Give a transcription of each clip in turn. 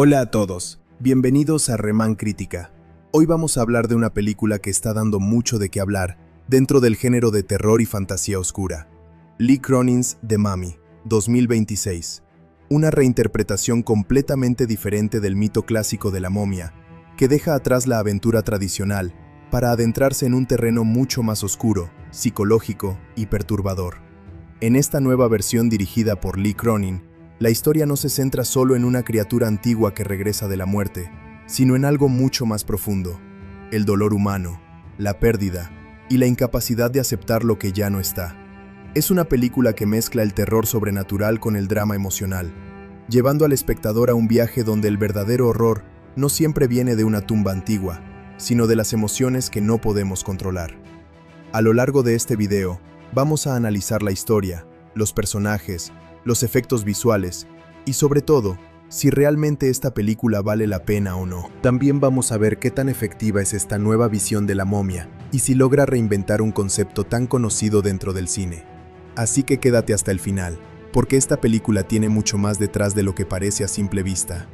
Hola a todos, bienvenidos a Remán Crítica. Hoy vamos a hablar de una película que está dando mucho de qué hablar dentro del género de terror y fantasía oscura. Lee Cronin's The Mummy, 2026. Una reinterpretación completamente diferente del mito clásico de la momia, que deja atrás la aventura tradicional para adentrarse en un terreno mucho más oscuro, psicológico y perturbador. En esta nueva versión dirigida por Lee Cronin, la historia no se centra solo en una criatura antigua que regresa de la muerte, sino en algo mucho más profundo: el dolor humano, la pérdida y la incapacidad de aceptar lo que ya no está. Es una película que mezcla el terror sobrenatural con el drama emocional, llevando al espectador a un viaje donde el verdadero horror no siempre viene de una tumba antigua, sino de las emociones que no podemos controlar. A lo largo de este video, vamos a analizar la historia, los personajes, los efectos visuales y, sobre todo, si realmente esta película vale la pena o no. También vamos a ver qué tan efectiva es esta nueva visión de la momia y si logra reinventar un concepto tan conocido dentro del cine. Así que quédate hasta el final, porque esta película tiene mucho más detrás de lo que parece a simple vista.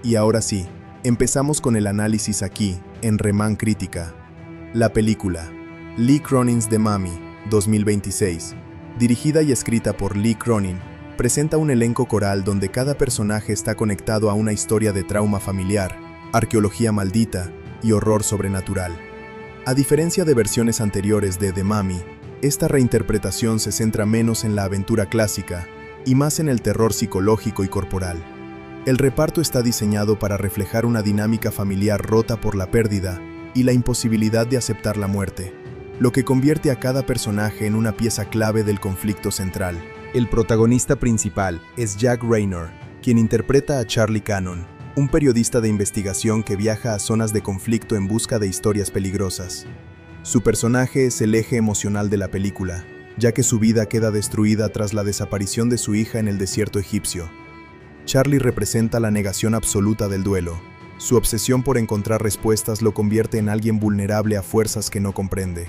Y ahora sí, empezamos con el análisis aquí, en Remán Crítica. La película Lee Cronin's The Mummy, 2026, dirigida y escrita por Lee Cronin, presenta un elenco coral donde cada personaje está conectado a una historia de trauma familiar, arqueología maldita y horror sobrenatural. A diferencia de versiones anteriores de The Mummy, esta reinterpretación se centra menos en la aventura clásica y más en el terror psicológico y corporal. El reparto está diseñado para reflejar una dinámica familiar rota por la pérdida y la imposibilidad de aceptar la muerte, lo que convierte a cada personaje en una pieza clave del conflicto central. El protagonista principal es Jack Reynor, quien interpreta a Charlie Cannon, un periodista de investigación que viaja a zonas de conflicto en busca de historias peligrosas. Su personaje es el eje emocional de la película, ya que su vida queda destruida tras la desaparición de su hija en el desierto egipcio. Charlie representa la negación absoluta del duelo. Su obsesión por encontrar respuestas lo convierte en alguien vulnerable a fuerzas que no comprende.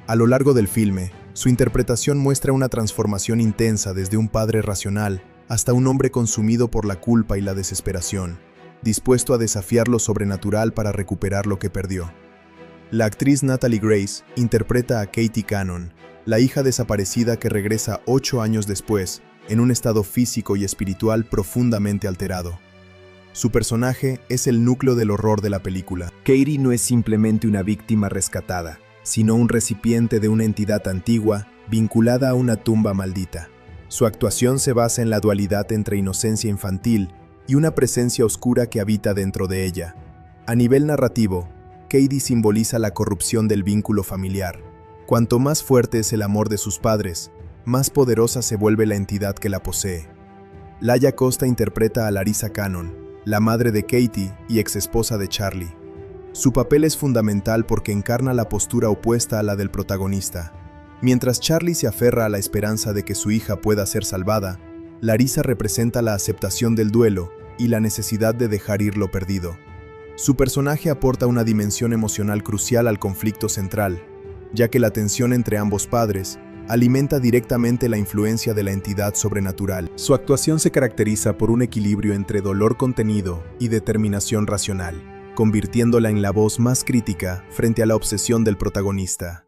A lo largo del filme, su interpretación muestra una transformación intensa desde un padre racional hasta un hombre consumido por la culpa y la desesperación, dispuesto a desafiar lo sobrenatural para recuperar lo que perdió. La actriz Natalie Grace interpreta a Katie Cannon, la hija desaparecida que regresa 8 años después, en un estado físico y espiritual profundamente alterado. Su personaje es el núcleo del horror de la película. Katie no es simplemente una víctima rescatada, sino un recipiente de una entidad antigua vinculada a una tumba maldita. Su actuación se basa en la dualidad entre inocencia infantil y una presencia oscura que habita dentro de ella. A nivel narrativo, Katie simboliza la corrupción del vínculo familiar. Cuanto más fuerte es el amor de sus padres, más poderosa se vuelve la entidad que la posee. Laia Costa interpreta a Larissa Cannon, la madre de Katie y exesposa de Charlie. Su papel es fundamental porque encarna la postura opuesta a la del protagonista. Mientras Charlie se aferra a la esperanza de que su hija pueda ser salvada, Larissa representa la aceptación del duelo y la necesidad de dejar ir lo perdido. Su personaje aporta una dimensión emocional crucial al conflicto central, ya que la tensión entre ambos padres alimenta directamente la influencia de la entidad sobrenatural. Su actuación se caracteriza por un equilibrio entre dolor contenido y determinación racional, convirtiéndola en la voz más crítica frente a la obsesión del protagonista.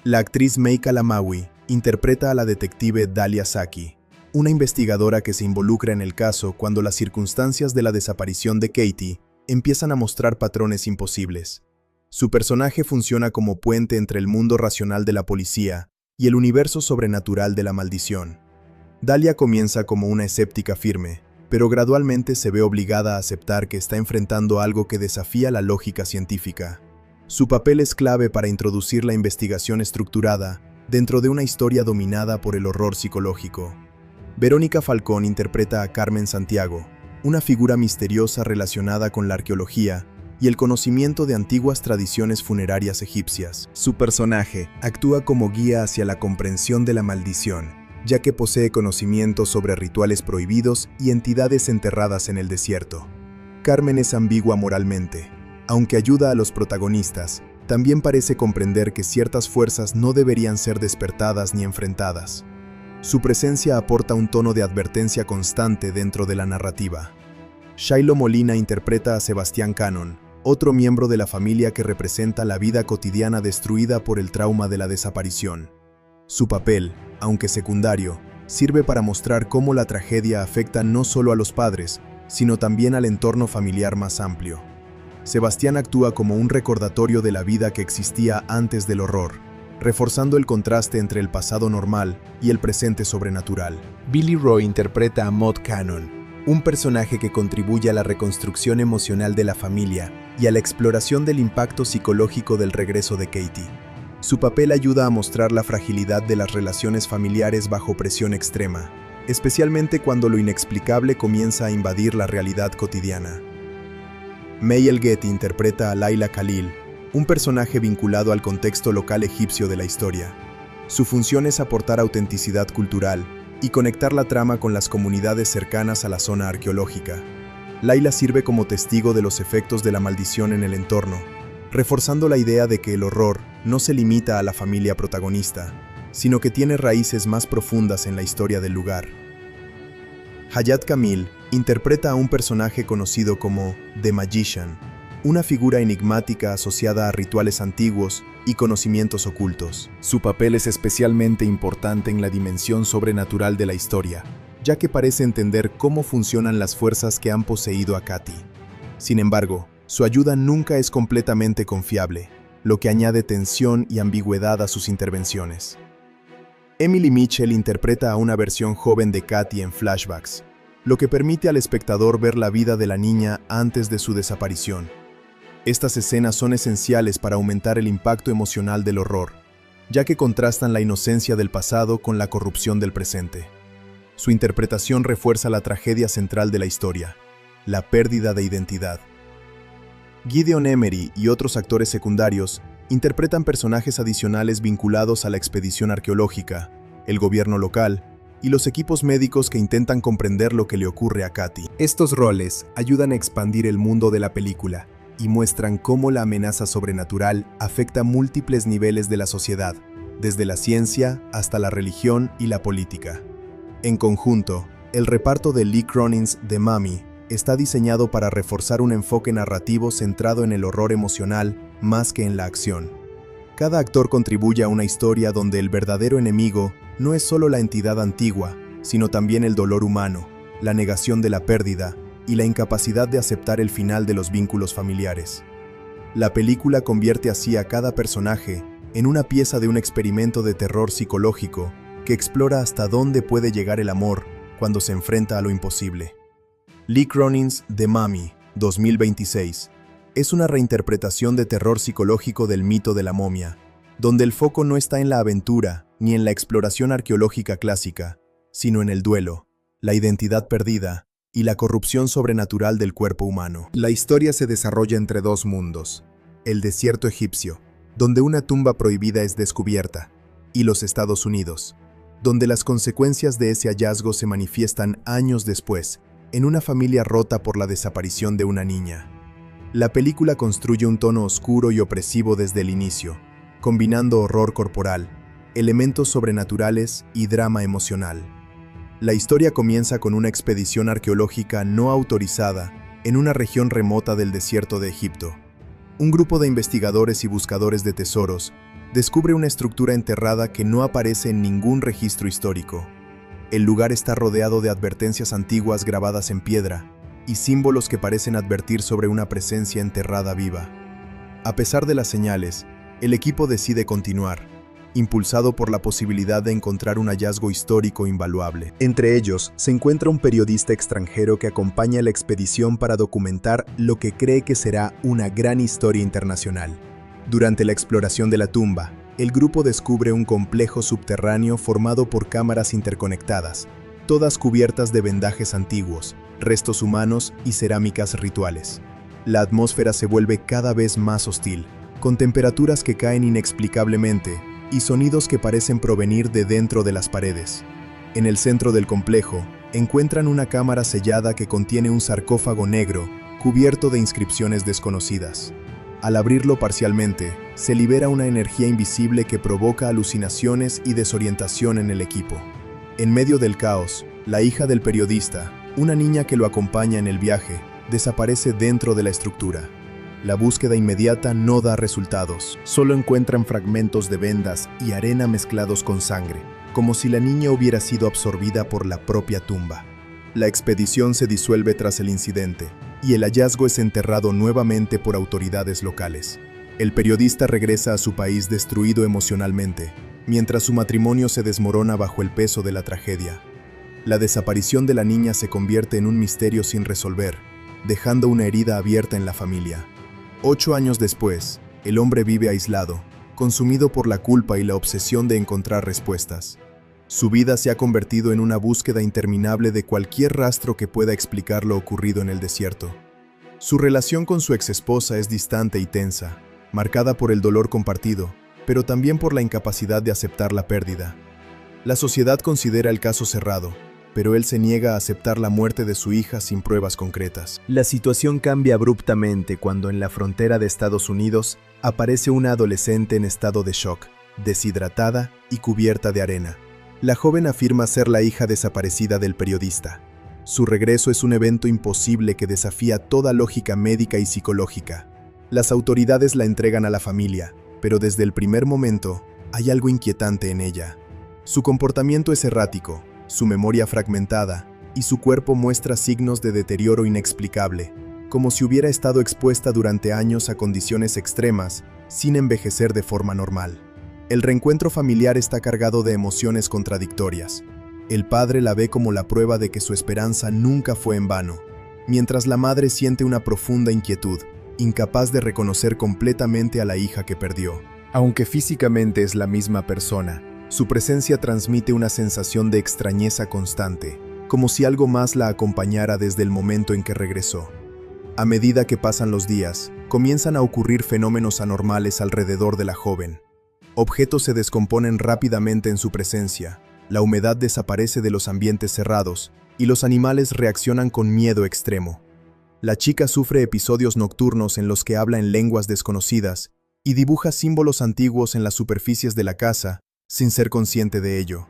La actriz Meika Lamawi interpreta a la detective Dalia Saki, una investigadora que se involucra en el caso cuando las circunstancias de la desaparición de Katie empiezan a mostrar patrones imposibles. Su personaje funciona como puente entre el mundo racional de la policía y el universo sobrenatural de la maldición. Dalia comienza como una escéptica firme, pero gradualmente se ve obligada a aceptar que está enfrentando algo que desafía la lógica científica. Su papel es clave para introducir la investigación estructurada dentro de una historia dominada por el horror psicológico. Verónica Falcón interpreta a Carmen Santiago, una figura misteriosa relacionada con la arqueología y el conocimiento de antiguas tradiciones funerarias egipcias. Su personaje actúa como guía hacia la comprensión de la maldición, ya que posee conocimientos sobre rituales prohibidos y entidades enterradas en el desierto. Carmen es ambigua moralmente. Aunque ayuda a los protagonistas, también parece comprender que ciertas fuerzas no deberían ser despertadas ni enfrentadas. Su presencia aporta un tono de advertencia constante dentro de la narrativa. Shiloh Molina interpreta a Sebastián Cannon, otro miembro de la familia que representa la vida cotidiana destruida por el trauma de la desaparición. Su papel, aunque secundario, sirve para mostrar cómo la tragedia afecta no solo a los padres, sino también al entorno familiar más amplio. Sebastián actúa como un recordatorio de la vida que existía antes del horror, reforzando el contraste entre el pasado normal y el presente sobrenatural. Billy Roy interpreta a Maud Cannon, un personaje que contribuye a la reconstrucción emocional de la familia y a la exploración del impacto psicológico del regreso de Katie. Su papel ayuda a mostrar la fragilidad de las relaciones familiares bajo presión extrema, especialmente cuando lo inexplicable comienza a invadir la realidad cotidiana. May El-Geti interpreta a Laila Khalil, un personaje vinculado al contexto local egipcio de la historia. Su función es aportar autenticidad cultural y conectar la trama con las comunidades cercanas a la zona arqueológica. Laila sirve como testigo de los efectos de la maldición en el entorno, reforzando la idea de que el horror no se limita a la familia protagonista, sino que tiene raíces más profundas en la historia del lugar. Hayat Kamil interpreta a un personaje conocido como The Magician, una figura enigmática asociada a rituales antiguos y conocimientos ocultos. Su papel es especialmente importante en la dimensión sobrenatural de la historia, ya que parece entender cómo funcionan las fuerzas que han poseído a Katie. Sin embargo, su ayuda nunca es completamente confiable, lo que añade tensión y ambigüedad a sus intervenciones. Emily Mitchell interpreta a una versión joven de Katie en flashbacks, lo que permite al espectador ver la vida de la niña antes de su desaparición. Estas escenas son esenciales para aumentar el impacto emocional del horror, ya que contrastan la inocencia del pasado con la corrupción del presente. Su interpretación refuerza la tragedia central de la historia, la pérdida de identidad. Gideon Emery y otros actores secundarios interpretan personajes adicionales vinculados a la expedición arqueológica, el gobierno local y los equipos médicos que intentan comprender lo que le ocurre a Katie. Estos roles ayudan a expandir el mundo de la película y muestran cómo la amenaza sobrenatural afecta múltiples niveles de la sociedad, desde la ciencia hasta la religión y la política. En conjunto, el reparto de Lee Cronin's The Mummy está diseñado para reforzar un enfoque narrativo centrado en el horror emocional más que en la acción. Cada actor contribuye a una historia donde el verdadero enemigo no es solo la entidad antigua, sino también el dolor humano, la negación de la pérdida y la incapacidad de aceptar el final de los vínculos familiares. La película convierte así a cada personaje en una pieza de un experimento de terror psicológico que explora hasta dónde puede llegar el amor cuando se enfrenta a lo imposible. Lee Cronin's The Mummy, 2026, es una reinterpretación de terror psicológico del mito de la momia, donde el foco no está en la aventura ni en la exploración arqueológica clásica, sino en el duelo, la identidad perdida y la corrupción sobrenatural del cuerpo humano. La historia se desarrolla entre dos mundos: el desierto egipcio, donde una tumba prohibida es descubierta, y los Estados Unidos, donde las consecuencias de ese hallazgo se manifiestan años después, en una familia rota por la desaparición de una niña. La película construye un tono oscuro y opresivo desde el inicio, combinando horror corporal, elementos sobrenaturales y drama emocional. La historia comienza con una expedición arqueológica no autorizada en una región remota del desierto de Egipto. Un grupo de investigadores y buscadores de tesoros descubre una estructura enterrada que no aparece en ningún registro histórico. El lugar está rodeado de advertencias antiguas grabadas en piedra y símbolos que parecen advertir sobre una presencia enterrada viva. A pesar de las señales, el equipo decide continuar, impulsado por la posibilidad de encontrar un hallazgo histórico invaluable. Entre ellos, se encuentra un periodista extranjero que acompaña la expedición para documentar lo que cree que será una gran historia internacional. Durante la exploración de la tumba, el grupo descubre un complejo subterráneo formado por cámaras interconectadas, todas cubiertas de vendajes antiguos, restos humanos y cerámicas rituales. La atmósfera se vuelve cada vez más hostil, con temperaturas que caen inexplicablemente y sonidos que parecen provenir de dentro de las paredes. En el centro del complejo, encuentran una cámara sellada que contiene un sarcófago negro cubierto de inscripciones desconocidas. Al abrirlo parcialmente, se libera una energía invisible que provoca alucinaciones y desorientación en el equipo. En medio del caos, la hija del periodista, Una niña que lo acompaña en el viaje desaparece dentro de la estructura. La búsqueda inmediata no da resultados. Solo encuentran fragmentos de vendas y arena mezclados con sangre, como si la niña hubiera sido absorbida por la propia tumba. La expedición se disuelve tras el incidente, y el hallazgo es enterrado nuevamente por autoridades locales. El periodista regresa a su país destruido emocionalmente, mientras su matrimonio se desmorona bajo el peso de la tragedia. La desaparición de la niña se convierte en un misterio sin resolver, dejando una herida abierta en la familia. 8 años después, el hombre vive aislado, consumido por la culpa y la obsesión de encontrar respuestas. Su vida se ha convertido en una búsqueda interminable de cualquier rastro que pueda explicar lo ocurrido en el desierto. Su relación con su exesposa es distante y tensa, marcada por el dolor compartido, pero también por la incapacidad de aceptar la pérdida. La sociedad considera el caso cerrado, pero él se niega a aceptar la muerte de su hija sin pruebas concretas. La situación cambia abruptamente cuando en la frontera de Estados Unidos aparece una adolescente en estado de shock, deshidratada y cubierta de arena. La joven afirma ser la hija desaparecida del periodista. Su regreso es un evento imposible que desafía toda lógica médica y psicológica. Las autoridades la entregan a la familia, pero desde el primer momento hay algo inquietante en ella. Su comportamiento es errático, su memoria fragmentada, y su cuerpo muestra signos de deterioro inexplicable, como si hubiera estado expuesta durante años a condiciones extremas, sin envejecer de forma normal. El reencuentro familiar está cargado de emociones contradictorias. El padre la ve como la prueba de que su esperanza nunca fue en vano, mientras la madre siente una profunda inquietud, incapaz de reconocer completamente a la hija que perdió. Aunque físicamente es la misma persona, su presencia transmite una sensación de extrañeza constante, como si algo más la acompañara desde el momento en que regresó. A medida que pasan los días, comienzan a ocurrir fenómenos anormales alrededor de la joven. Objetos se descomponen rápidamente en su presencia, la humedad desaparece de los ambientes cerrados, y los animales reaccionan con miedo extremo. La chica sufre episodios nocturnos en los que habla en lenguas desconocidas y dibuja símbolos antiguos en las superficies de la casa, sin ser consciente de ello.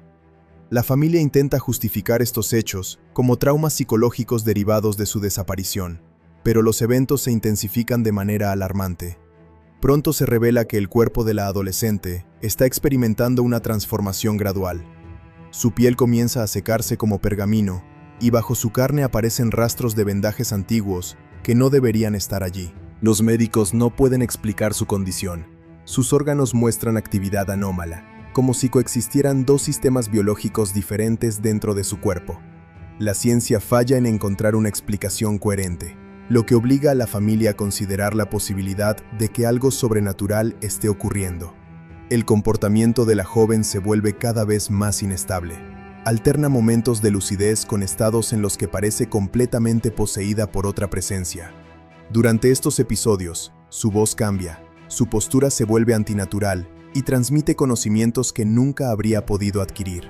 La familia intenta justificar estos hechos como traumas psicológicos derivados de su desaparición, pero los eventos se intensifican de manera alarmante. Pronto se revela que el cuerpo de la adolescente está experimentando una transformación gradual. Su piel comienza a secarse como pergamino, y bajo su carne aparecen rastros de vendajes antiguos que no deberían estar allí. Los médicos no pueden explicar su condición. Sus órganos muestran actividad anómala, como si coexistieran dos sistemas biológicos diferentes dentro de su cuerpo. La ciencia falla en encontrar una explicación coherente, lo que obliga a la familia a considerar la posibilidad de que algo sobrenatural esté ocurriendo. El comportamiento de la joven se vuelve cada vez más inestable. Alterna momentos de lucidez con estados en los que parece completamente poseída por otra presencia. Durante estos episodios, su voz cambia, su postura se vuelve antinatural y transmite conocimientos que nunca habría podido adquirir.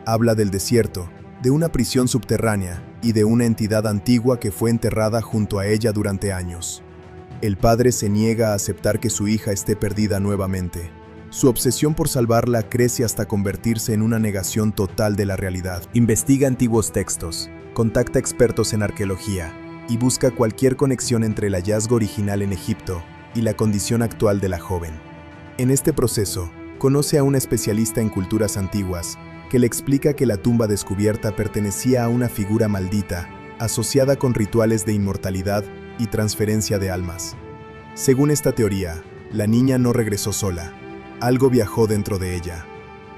Habla del desierto, de una prisión subterránea y de una entidad antigua que fue enterrada junto a ella durante años. El padre se niega a aceptar que su hija esté perdida nuevamente. Su obsesión por salvarla crece hasta convertirse en una negación total de la realidad. Investiga antiguos textos, contacta expertos en arqueología y busca cualquier conexión entre el hallazgo original en Egipto y la condición actual de la joven. En este proceso, conoce a una especialista en culturas antiguas que le explica que la tumba descubierta pertenecía a una figura maldita, asociada con rituales de inmortalidad y transferencia de almas. Según esta teoría, la niña no regresó sola. Algo viajó dentro de ella.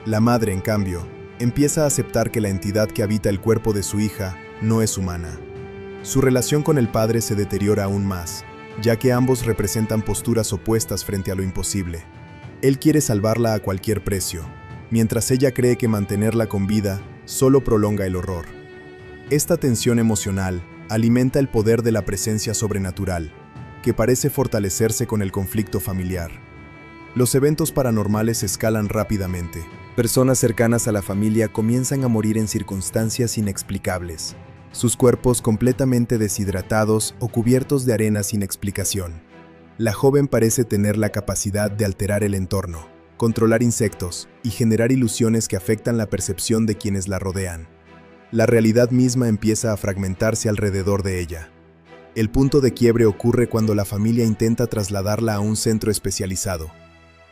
La madre, en cambio, empieza a aceptar que la entidad que habita el cuerpo de su hija no es humana. Su relación con el padre se deteriora aún más, ya que ambos representan posturas opuestas frente a lo imposible. Él quiere salvarla a cualquier precio, mientras ella cree que mantenerla con vida solo prolonga el horror. Esta tensión emocional alimenta el poder de la presencia sobrenatural, que parece fortalecerse con el conflicto familiar. Los eventos paranormales escalan rápidamente. Personas cercanas a la familia comienzan a morir en circunstancias inexplicables, sus cuerpos completamente deshidratados o cubiertos de arena sin explicación. La joven parece tener la capacidad de alterar el entorno, controlar insectos y generar ilusiones que afectan la percepción de quienes la rodean. la realidad misma empieza a fragmentarse alrededor de ella. El punto de quiebre ocurre cuando la familia intenta trasladarla a un centro especializado.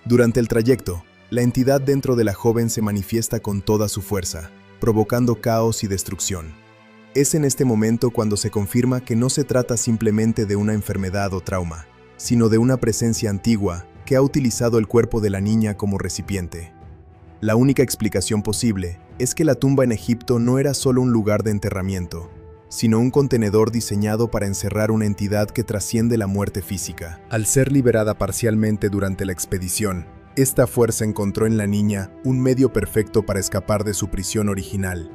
Durante el trayecto, la entidad dentro de la joven se manifiesta con toda su fuerza, provocando caos y destrucción. Es en este momento cuando se confirma que no se trata simplemente de una enfermedad o trauma, sino de una presencia antigua que ha utilizado el cuerpo de la niña como recipiente. La única explicación posible es que la tumba en Egipto no era solo un lugar de enterramiento, sino un contenedor diseñado para encerrar una entidad que trasciende la muerte física. Al ser liberada parcialmente durante la expedición, esta fuerza encontró en la niña un medio perfecto para escapar de su prisión original.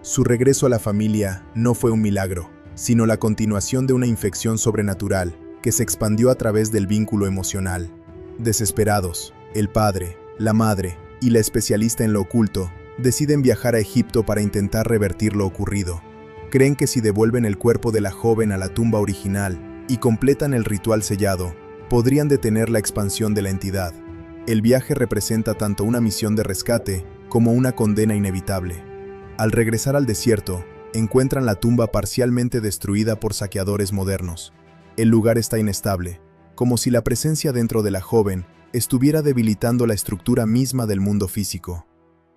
Su regreso a la familia no fue un milagro, sino la continuación de una infección sobrenatural que se expandió a través del vínculo emocional. Desesperados, el padre, la madre y la especialista en lo oculto deciden viajar a Egipto para intentar revertir lo ocurrido. Creen que si devuelven el cuerpo de la joven a la tumba original y completan el ritual sellado, podrían detener la expansión de la entidad. El viaje representa tanto una misión de rescate como una condena inevitable. Al regresar al desierto, encuentran la tumba parcialmente destruida por saqueadores modernos. El lugar está inestable, como si la presencia dentro de la joven estuviera debilitando la estructura misma del mundo físico.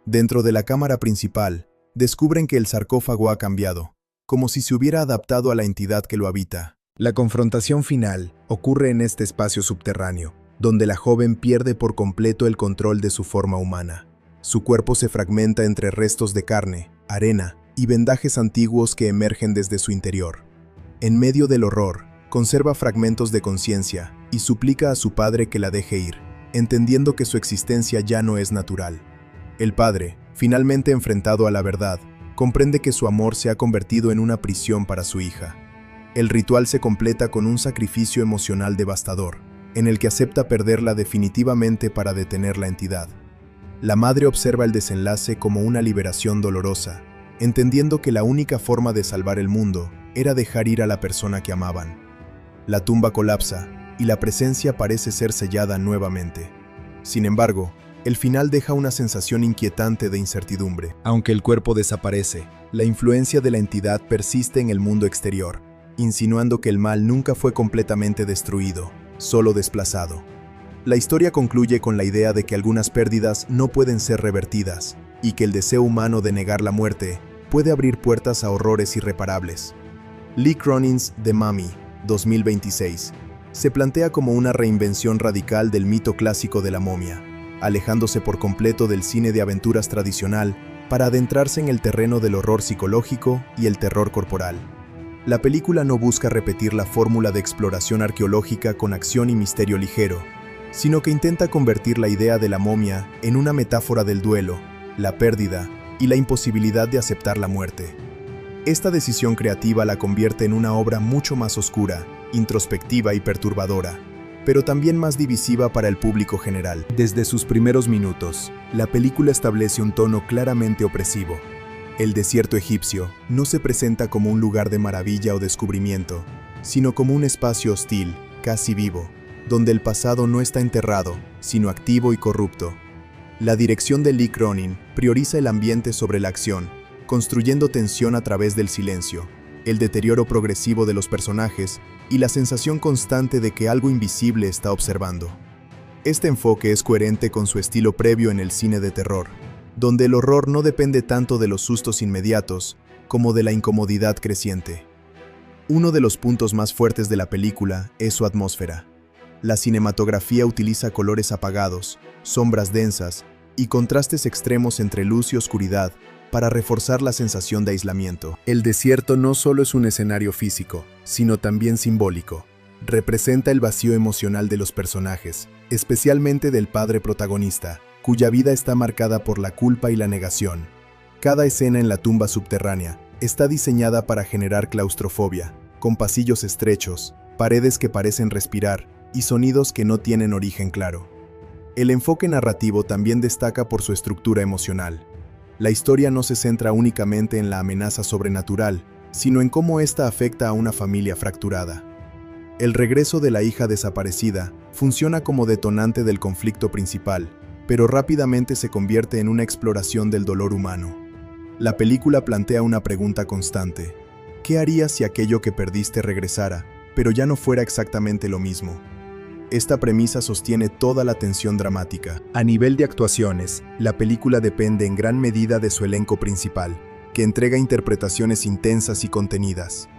Dentro de la cámara principal, descubren que el sarcófago ha cambiado, como si se hubiera adaptado a la entidad que lo habita. La confrontación final ocurre en este espacio subterráneo, donde la joven pierde por completo el control de su forma humana. Su cuerpo se fragmenta entre restos de carne, arena y vendajes antiguos que emergen desde su interior. En medio del horror, conserva fragmentos de conciencia y suplica a su padre que la deje ir, entendiendo que su existencia ya no es natural. El padre, finalmente enfrentado a la verdad, comprende que su amor se ha convertido en una prisión para su hija. El ritual se completa con un sacrificio emocional devastador, en el que acepta perderla definitivamente para detener la entidad. La madre observa el desenlace como una liberación dolorosa, entendiendo que la única forma de salvar el mundo era dejar ir a la persona que amaban. La tumba colapsa y la presencia parece ser sellada nuevamente. Sin embargo, el final deja una sensación inquietante de incertidumbre. Aunque el cuerpo desaparece, la influencia de la entidad persiste en el mundo exterior, insinuando que el mal nunca fue completamente destruido, solo desplazado. La historia concluye con la idea de que algunas pérdidas no pueden ser revertidas y que el deseo humano de negar la muerte puede abrir puertas a horrores irreparables. Lee Cronin's The Mummy, 2026, se plantea como una reinvención radical del mito clásico de la momia, alejándose por completo del cine de aventuras tradicional para adentrarse en el terreno del horror psicológico y el terror corporal. La película no busca repetir la fórmula de exploración arqueológica con acción y misterio ligero, sino que intenta convertir la idea de la momia en una metáfora del duelo, la pérdida y la imposibilidad de aceptar la muerte. Esta decisión creativa la convierte en una obra mucho más oscura, introspectiva y perturbadora, pero también más divisiva para el público general. Desde sus primeros minutos, la película establece un tono claramente opresivo. El desierto egipcio no se presenta como un lugar de maravilla o descubrimiento, sino como un espacio hostil, casi vivo, donde el pasado no está enterrado, sino activo y corrupto. La dirección de Lee Cronin prioriza el ambiente sobre la acción, construyendo tensión a través del silencio, el deterioro progresivo de los personajes y la sensación constante de que algo invisible está observando. Este enfoque es coherente con su estilo previo en el cine de terror, donde el horror no depende tanto de los sustos inmediatos como de la incomodidad creciente. Uno de los puntos más fuertes de la película es su atmósfera. La cinematografía utiliza colores apagados, sombras densas y contrastes extremos entre luz y oscuridad para reforzar la sensación de aislamiento. El desierto no solo es un escenario físico, sino también simbólico. Representa el vacío emocional de los personajes, especialmente del padre protagonista, cuya vida está marcada por la culpa y la negación. Cada escena en la tumba subterránea está diseñada para generar claustrofobia, con pasillos estrechos, paredes que parecen respirar y sonidos que no tienen origen claro. El enfoque narrativo también destaca por su estructura emocional. La historia no se centra únicamente en la amenaza sobrenatural, sino en cómo ésta afecta a una familia fracturada. El regreso de la hija desaparecida funciona como detonante del conflicto principal, pero rápidamente se convierte en una exploración del dolor humano. La película plantea una pregunta constante. ¿Qué harías si aquello que perdiste regresara, pero ya no fuera exactamente lo mismo? Esta premisa sostiene toda la tensión dramática. A nivel de actuaciones, la película depende en gran medida de su elenco principal, que entrega interpretaciones intensas y contenidas.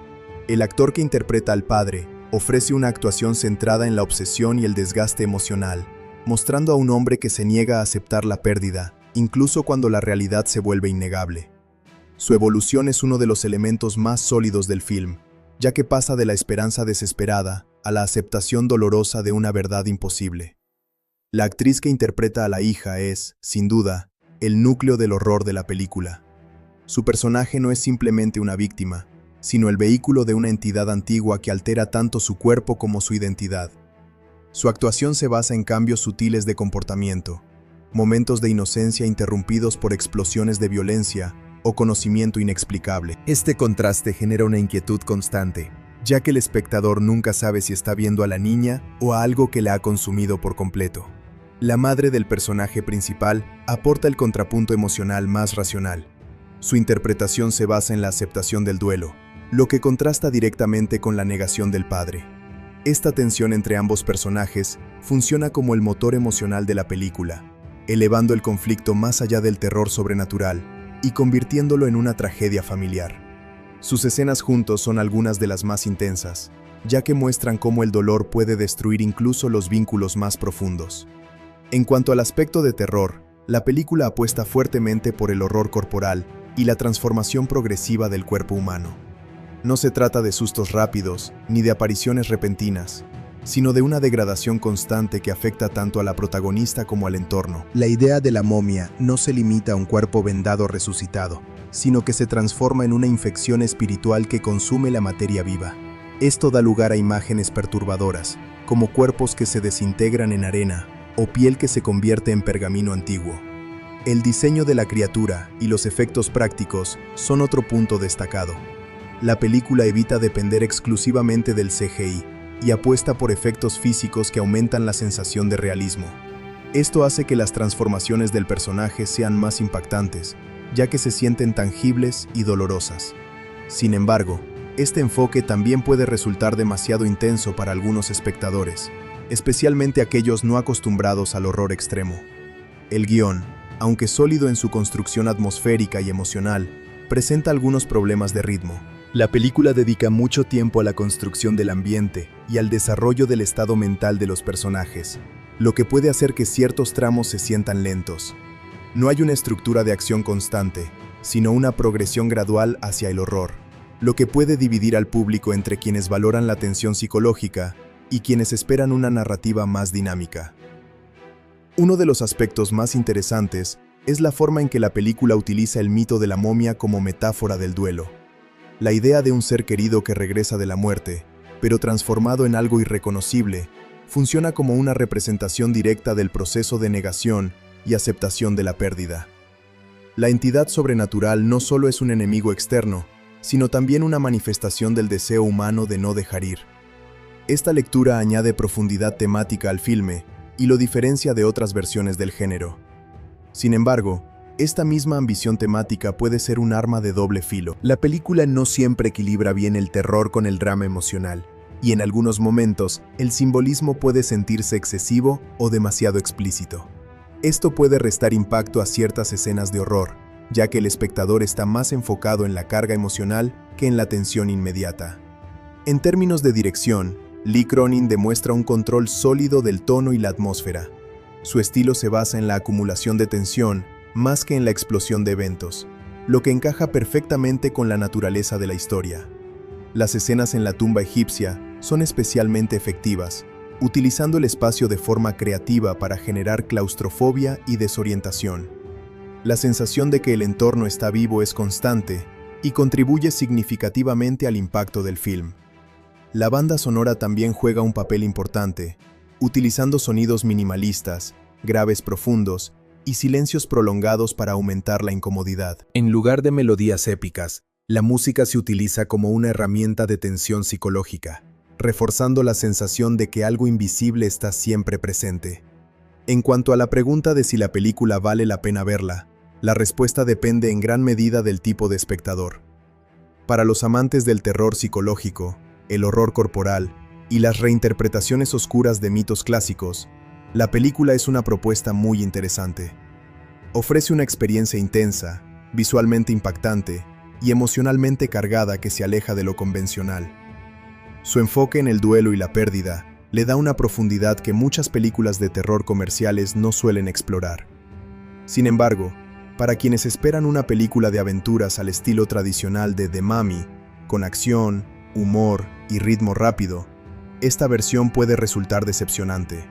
El actor que interpreta al padre ofrece una actuación centrada en la obsesión y el desgaste emocional, mostrando a un hombre que se niega a aceptar la pérdida, incluso cuando la realidad se vuelve innegable. Su evolución es uno de los elementos más sólidos del film, ya que pasa de la esperanza desesperada a la aceptación dolorosa de una verdad imposible. La actriz que interpreta a la hija es, sin duda, el núcleo del horror de la película. Su personaje no es simplemente una víctima, sino el vehículo de una entidad antigua que altera tanto su cuerpo como su identidad. Su actuación se basa en cambios sutiles de comportamiento, momentos de inocencia interrumpidos por explosiones de violencia o conocimiento inexplicable. Este contraste genera una inquietud constante, ya que el espectador nunca sabe si está viendo a la niña o a algo que la ha consumido por completo. La madre del personaje principal aporta el contrapunto emocional más racional. Su interpretación se basa en la aceptación del duelo, lo que contrasta directamente con la negación del padre. Esta tensión entre ambos personajes funciona como el motor emocional de la película, elevando el conflicto más allá del terror sobrenatural y convirtiéndolo en una tragedia familiar. Sus escenas juntos son algunas de las más intensas, ya que muestran cómo el dolor puede destruir incluso los vínculos más profundos. En cuanto al aspecto de terror, la película apuesta fuertemente por el horror corporal y la transformación progresiva del cuerpo humano. No se trata de sustos rápidos ni de apariciones repentinas, sino de una degradación constante que afecta tanto a la protagonista como al entorno. La idea de la momia no se limita a un cuerpo vendado resucitado, sino que se transforma en una infección espiritual que consume la materia viva. Esto da lugar a imágenes perturbadoras, como cuerpos que se desintegran en arena o piel que se convierte en pergamino antiguo. El diseño de la criatura y los efectos prácticos son otro punto destacado. La película evita depender exclusivamente del CGI y apuesta por efectos físicos que aumentan la sensación de realismo. Esto hace que las transformaciones del personaje sean más impactantes, ya que se sienten tangibles y dolorosas. Sin embargo, este enfoque también puede resultar demasiado intenso para algunos espectadores, especialmente aquellos no acostumbrados al horror extremo. El guión, aunque sólido en su construcción atmosférica y emocional, presenta algunos problemas de ritmo. La película dedica mucho tiempo a la construcción del ambiente y al desarrollo del estado mental de los personajes, lo que puede hacer que ciertos tramos se sientan lentos. No hay una estructura de acción constante, sino una progresión gradual hacia el horror, lo que puede dividir al público entre quienes valoran la tensión psicológica y quienes esperan una narrativa más dinámica. Uno de los aspectos más interesantes es la forma en que la película utiliza el mito de la momia como metáfora del duelo. La idea de un ser querido que regresa de la muerte, pero transformado en algo irreconocible, funciona como una representación directa del proceso de negación y aceptación de la pérdida. La entidad sobrenatural no solo es un enemigo externo, sino también una manifestación del deseo humano de no dejar ir. Esta lectura añade profundidad temática al filme y lo diferencia de otras versiones del género. Sin embargo, esta misma ambición temática puede ser un arma de doble filo. La película no siempre equilibra bien el terror con el drama emocional, y en algunos momentos el simbolismo puede sentirse excesivo o demasiado explícito. Esto puede restar impacto a ciertas escenas de horror, ya que el espectador está más enfocado en la carga emocional que en la tensión inmediata. En términos de dirección, Lee Cronin demuestra un control sólido del tono y la atmósfera. Su estilo se basa en la acumulación de tensión más que en la explosión de eventos, lo que encaja perfectamente con la naturaleza de la historia. Las escenas en la tumba egipcia son especialmente efectivas, utilizando el espacio de forma creativa para generar claustrofobia y desorientación. La sensación de que el entorno está vivo es constante y contribuye significativamente al impacto del film. La banda sonora también juega un papel importante, utilizando sonidos minimalistas, graves profundos y silencios prolongados para aumentar la incomodidad. En lugar de melodías épicas, la música se utiliza como una herramienta de tensión psicológica, reforzando la sensación de que algo invisible está siempre presente. En cuanto a la pregunta de si la película vale la pena verla, La respuesta depende en gran medida del tipo de espectador. Para los amantes del terror psicológico, el horror corporal y las reinterpretaciones oscuras de mitos clásicos, la película es una propuesta muy interesante. Ofrece una experiencia intensa, visualmente impactante y emocionalmente cargada que se aleja de lo convencional. Su enfoque en el duelo y la pérdida le da una profundidad que muchas películas de terror comerciales no suelen explorar. Sin embargo, para quienes esperan una película de aventuras al estilo tradicional de The Mummy, con acción, humor y ritmo rápido, esta versión puede resultar decepcionante.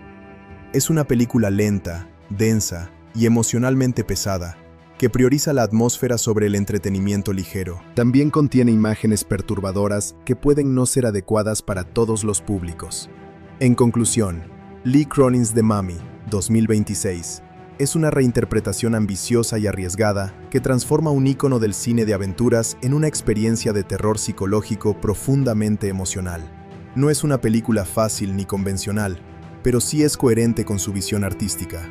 Es una película lenta, densa y emocionalmente pesada, que prioriza la atmósfera sobre el entretenimiento ligero. También contiene imágenes perturbadoras que pueden no ser adecuadas para todos los públicos. En conclusión, Lee Cronin's The Mummy, 2026, es una reinterpretación ambiciosa y arriesgada que transforma un ícono del cine de aventuras en una experiencia de terror psicológico profundamente emocional. No es una película fácil ni convencional, pero sí es coherente con su visión artística.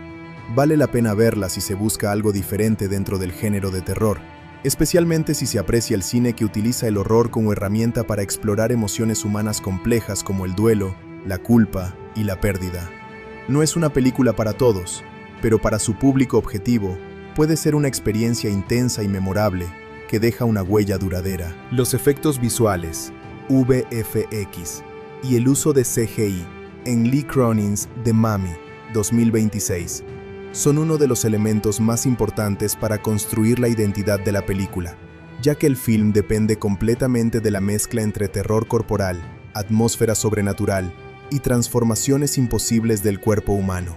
Vale la pena verla si se busca algo diferente dentro del género de terror, especialmente si se aprecia el cine que utiliza el horror como herramienta para explorar emociones humanas complejas como el duelo, la culpa y la pérdida. No es una película para todos, pero para su público objetivo puede ser una experiencia intensa y memorable que deja una huella duradera. Los efectos visuales, VFX, y el uso de CGI en Lee Cronin's The Mummy, 2026, son uno de los elementos más importantes para construir la identidad de la película, ya que el film depende completamente de la mezcla entre terror corporal, atmósfera sobrenatural y transformaciones imposibles del cuerpo humano.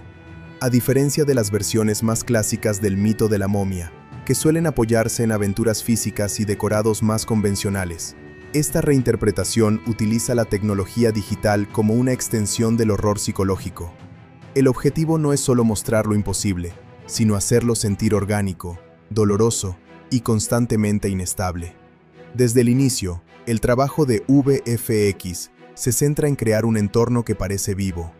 A diferencia de las versiones más clásicas del mito de la momia, que suelen apoyarse en aventuras físicas y decorados más convencionales, esta reinterpretación utiliza la tecnología digital como una extensión del horror psicológico. El objetivo no es solo mostrar lo imposible, sino hacerlo sentir orgánico, doloroso y constantemente inestable. Desde el inicio, el trabajo de VFX se centra en crear un entorno que parece vivo.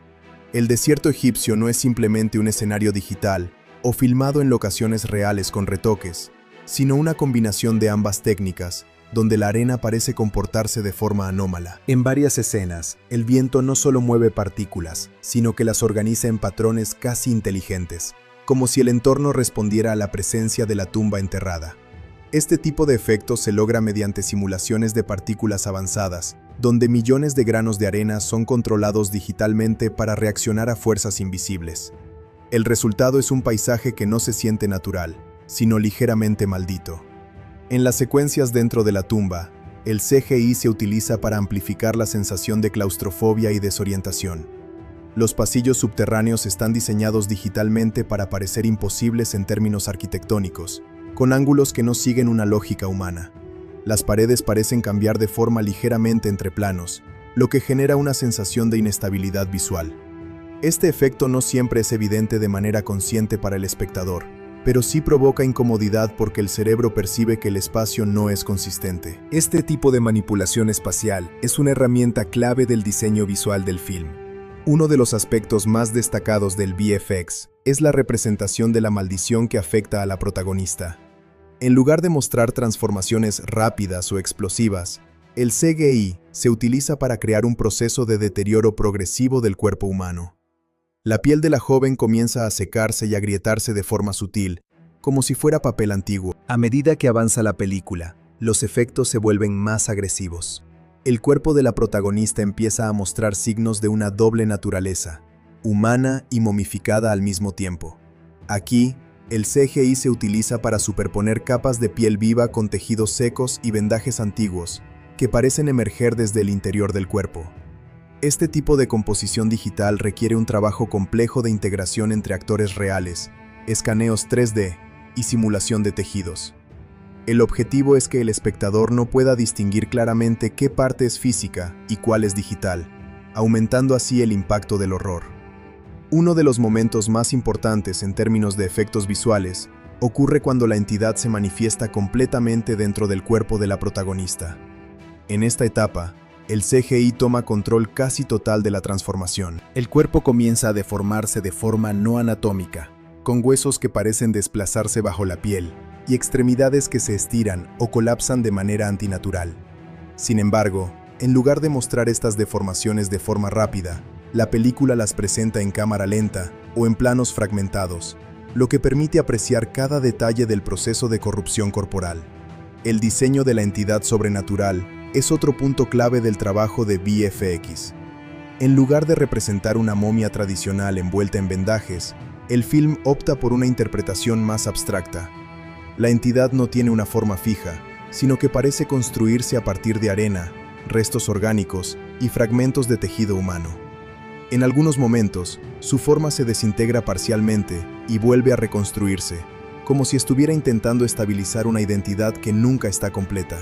El desierto egipcio no es simplemente un escenario digital o filmado en locaciones reales con retoques, sino una combinación de ambas técnicas, donde la arena parece comportarse de forma anómala. En varias escenas, el viento no solo mueve partículas, sino que las organiza en patrones casi inteligentes, como si el entorno respondiera a la presencia de la tumba enterrada. Este tipo de efecto se logra mediante simulaciones de partículas avanzadas, donde millones de granos de arena son controlados digitalmente para reaccionar a fuerzas invisibles. El resultado es un paisaje que no se siente natural, sino ligeramente maldito. En las secuencias dentro de la tumba, el CGI se utiliza para amplificar la sensación de claustrofobia y desorientación. Los pasillos subterráneos están diseñados digitalmente para parecer imposibles en términos arquitectónicos, con ángulos que no siguen una lógica humana. Las paredes parecen cambiar de forma ligeramente entre planos, lo que genera una sensación de inestabilidad visual. Este efecto no siempre es evidente de manera consciente para el espectador, pero sí provoca incomodidad porque el cerebro percibe que el espacio no es consistente. Este tipo de manipulación espacial es una herramienta clave del diseño visual del film. Uno de los aspectos más destacados del VFX es la representación de la maldición que afecta a la protagonista. En lugar de mostrar transformaciones rápidas o explosivas, el CGI se utiliza para crear un proceso de deterioro progresivo del cuerpo humano. La piel de la joven comienza a secarse y agrietarse de forma sutil, como si fuera papel antiguo. A medida que avanza la película, los efectos se vuelven más agresivos. El cuerpo de la protagonista empieza a mostrar signos de una doble naturaleza, humana y momificada al mismo tiempo. Aquí, el CGI se utiliza para superponer capas de piel viva con tejidos secos y vendajes antiguos, que parecen emerger desde el interior del cuerpo. Este tipo de composición digital requiere un trabajo complejo de integración entre actores reales, escaneos 3D y simulación de tejidos. El objetivo es que el espectador no pueda distinguir claramente qué parte es física y cuál es digital, aumentando así el impacto del horror. Uno de los momentos más importantes en términos de efectos visuales ocurre cuando la entidad se manifiesta completamente dentro del cuerpo de la protagonista. En esta etapa, el CGI toma control casi total de la transformación. El cuerpo comienza a deformarse de forma no anatómica, con huesos que parecen desplazarse bajo la piel y extremidades que se estiran o colapsan de manera antinatural. Sin embargo, en lugar de mostrar estas deformaciones de forma rápida, la película las presenta en cámara lenta o en planos fragmentados, lo que permite apreciar cada detalle del proceso de corrupción corporal. El diseño de la entidad sobrenatural es otro punto clave del trabajo de VFX. En lugar de representar una momia tradicional envuelta en vendajes, el film opta por una interpretación más abstracta. La entidad no tiene una forma fija, sino que parece construirse a partir de arena, restos orgánicos y fragmentos de tejido humano. En algunos momentos, su forma se desintegra parcialmente y vuelve a reconstruirse, como si estuviera intentando estabilizar una identidad que nunca está completa.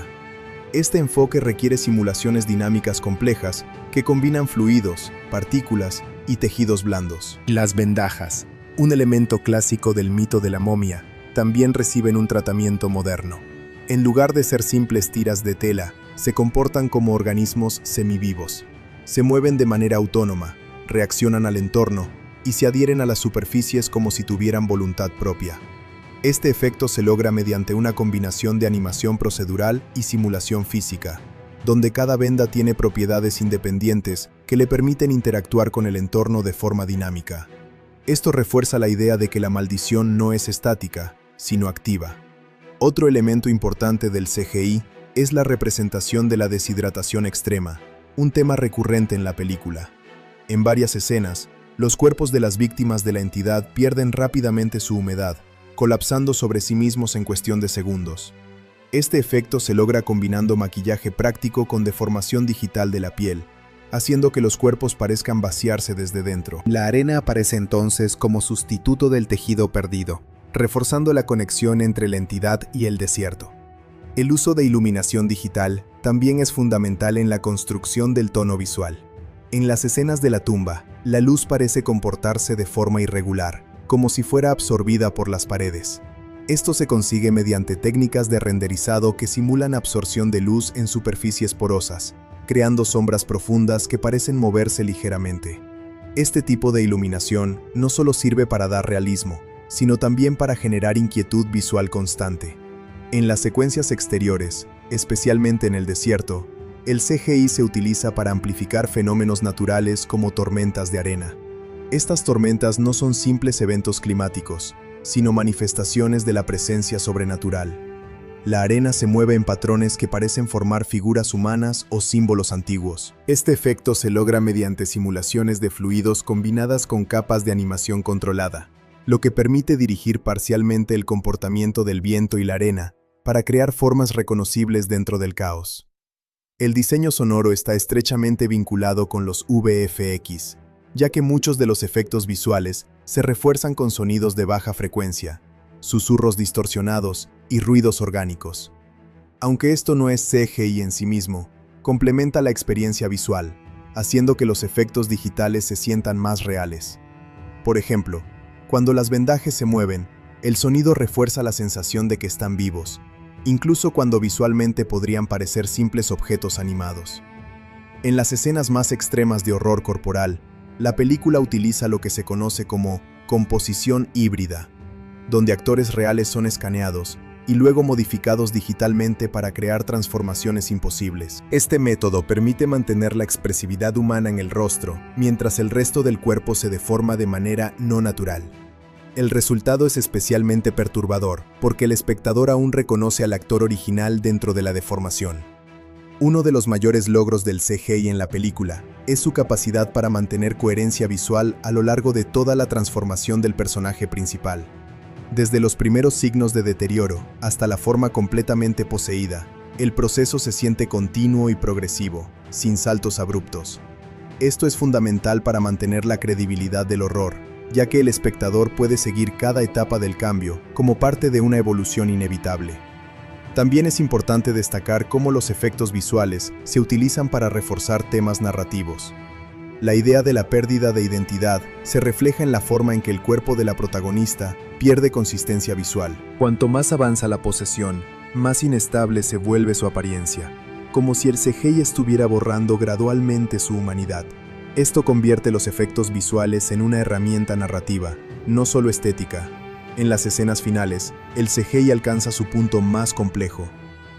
Este enfoque requiere simulaciones dinámicas complejas que combinan fluidos, partículas y tejidos blandos. Las vendajas, un elemento clásico del mito de la momia, también reciben un tratamiento moderno. En lugar de ser simples tiras de tela, se comportan como organismos semivivos. Se mueven de manera autónoma, reaccionan al entorno y se adhieren a las superficies como si tuvieran voluntad propia. Este efecto se logra mediante una combinación de animación procedural y simulación física, donde cada venda tiene propiedades independientes que le permiten interactuar con el entorno de forma dinámica. Esto refuerza la idea de que la maldición no es estática, sino activa. Otro elemento importante del CGI es la representación de la deshidratación extrema, un tema recurrente en la película. En varias escenas, los cuerpos de las víctimas de la entidad pierden rápidamente su humedad, colapsando sobre sí mismos en cuestión de segundos. Este efecto se logra combinando maquillaje práctico con deformación digital de la piel, haciendo que los cuerpos parezcan vaciarse desde dentro. La arena aparece entonces como sustituto del tejido perdido, reforzando la conexión entre la entidad y el desierto. El uso de iluminación digital también es fundamental en la construcción del tono visual. En las escenas de la tumba, la luz parece comportarse de forma irregular, como si fuera absorbida por las paredes. Esto se consigue mediante técnicas de renderizado que simulan absorción de luz en superficies porosas, creando sombras profundas que parecen moverse ligeramente. Este tipo de iluminación no solo sirve para dar realismo, sino también para generar inquietud visual constante. En las secuencias exteriores, especialmente en el desierto, el CGI se utiliza para amplificar fenómenos naturales como tormentas de arena. Estas tormentas no son simples eventos climáticos, sino manifestaciones de la presencia sobrenatural. La arena se mueve en patrones que parecen formar figuras humanas o símbolos antiguos. Este efecto se logra mediante simulaciones de fluidos combinadas con capas de animación controlada, lo que permite dirigir parcialmente el comportamiento del viento y la arena para crear formas reconocibles dentro del caos. El diseño sonoro está estrechamente vinculado con los VFX, ya que muchos de los efectos visuales se refuerzan con sonidos de baja frecuencia, susurros distorsionados y ruidos orgánicos. Aunque esto no es CGI en sí mismo, complementa la experiencia visual, haciendo que los efectos digitales se sientan más reales. Por ejemplo, cuando las vendajes se mueven, el sonido refuerza la sensación de que están vivos, incluso cuando visualmente podrían parecer simples objetos animados. En las escenas más extremas de horror corporal, la película utiliza lo que se conoce como composición híbrida, donde actores reales son escaneados y luego modificados digitalmente para crear transformaciones imposibles. Este método permite mantener la expresividad humana en el rostro, mientras el resto del cuerpo se deforma de manera no natural. El resultado es especialmente perturbador, porque el espectador aún reconoce al actor original dentro de la deformación. Uno de los mayores logros del CGI en la película es su capacidad para mantener coherencia visual a lo largo de toda la transformación del personaje principal. Desde los primeros signos de deterioro hasta la forma completamente poseída, el proceso se siente continuo y progresivo, sin saltos abruptos. Esto es fundamental para mantener la credibilidad del horror, ya que el espectador puede seguir cada etapa del cambio como parte de una evolución inevitable. También es importante destacar cómo los efectos visuales se utilizan para reforzar temas narrativos. La idea de la pérdida de identidad se refleja en la forma en que el cuerpo de la protagonista pierde consistencia visual. Cuanto más avanza la posesión, más inestable se vuelve su apariencia, como si el CGI estuviera borrando gradualmente su humanidad. Esto convierte los efectos visuales en una herramienta narrativa, no solo estética. En las escenas finales, el CGI alcanza su punto más complejo.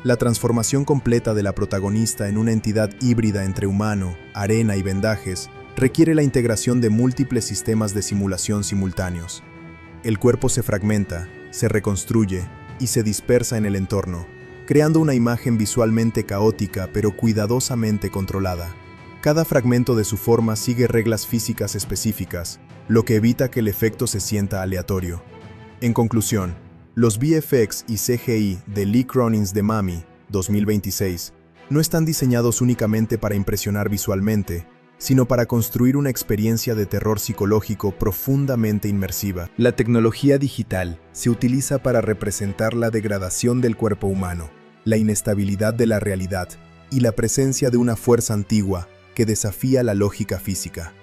La transformación completa de la protagonista en una entidad híbrida entre humano, arena y vendajes requiere la integración de múltiples sistemas de simulación simultáneos. El cuerpo se fragmenta, se reconstruye y se dispersa en el entorno, creando una imagen visualmente caótica pero cuidadosamente controlada. Cada fragmento de su forma sigue reglas físicas específicas, lo que evita que el efecto se sienta aleatorio. En conclusión, los VFX y CGI de Lee Cronin's The Mummy, 2026, no están diseñados únicamente para impresionar visualmente, sino para construir una experiencia de terror psicológico profundamente inmersiva. La tecnología digital se utiliza para representar la degradación del cuerpo humano, la inestabilidad de la realidad y la presencia de una fuerza antigua que desafía la lógica física.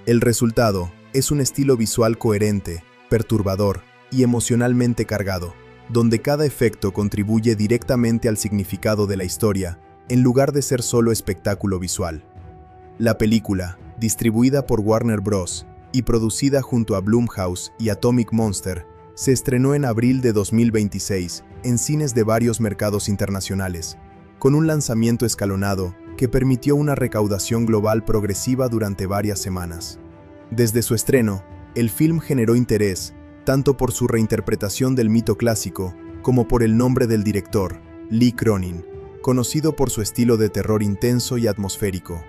El resultado es un estilo visual coherente, perturbador y emocionalmente cargado, donde cada efecto contribuye directamente al significado de la historia, en lugar de ser solo espectáculo visual. La película, distribuida por Warner Bros. Y producida junto a Blumhouse y Atomic Monster, se estrenó en abril de 2026 en cines de varios mercados internacionales, con un lanzamiento escalonado que permitió una recaudación global progresiva durante varias semanas. Desde su estreno, el film generó interés tanto por su reinterpretación del mito clásico como por el nombre del director, Lee Cronin, conocido por su estilo de terror intenso y atmosférico.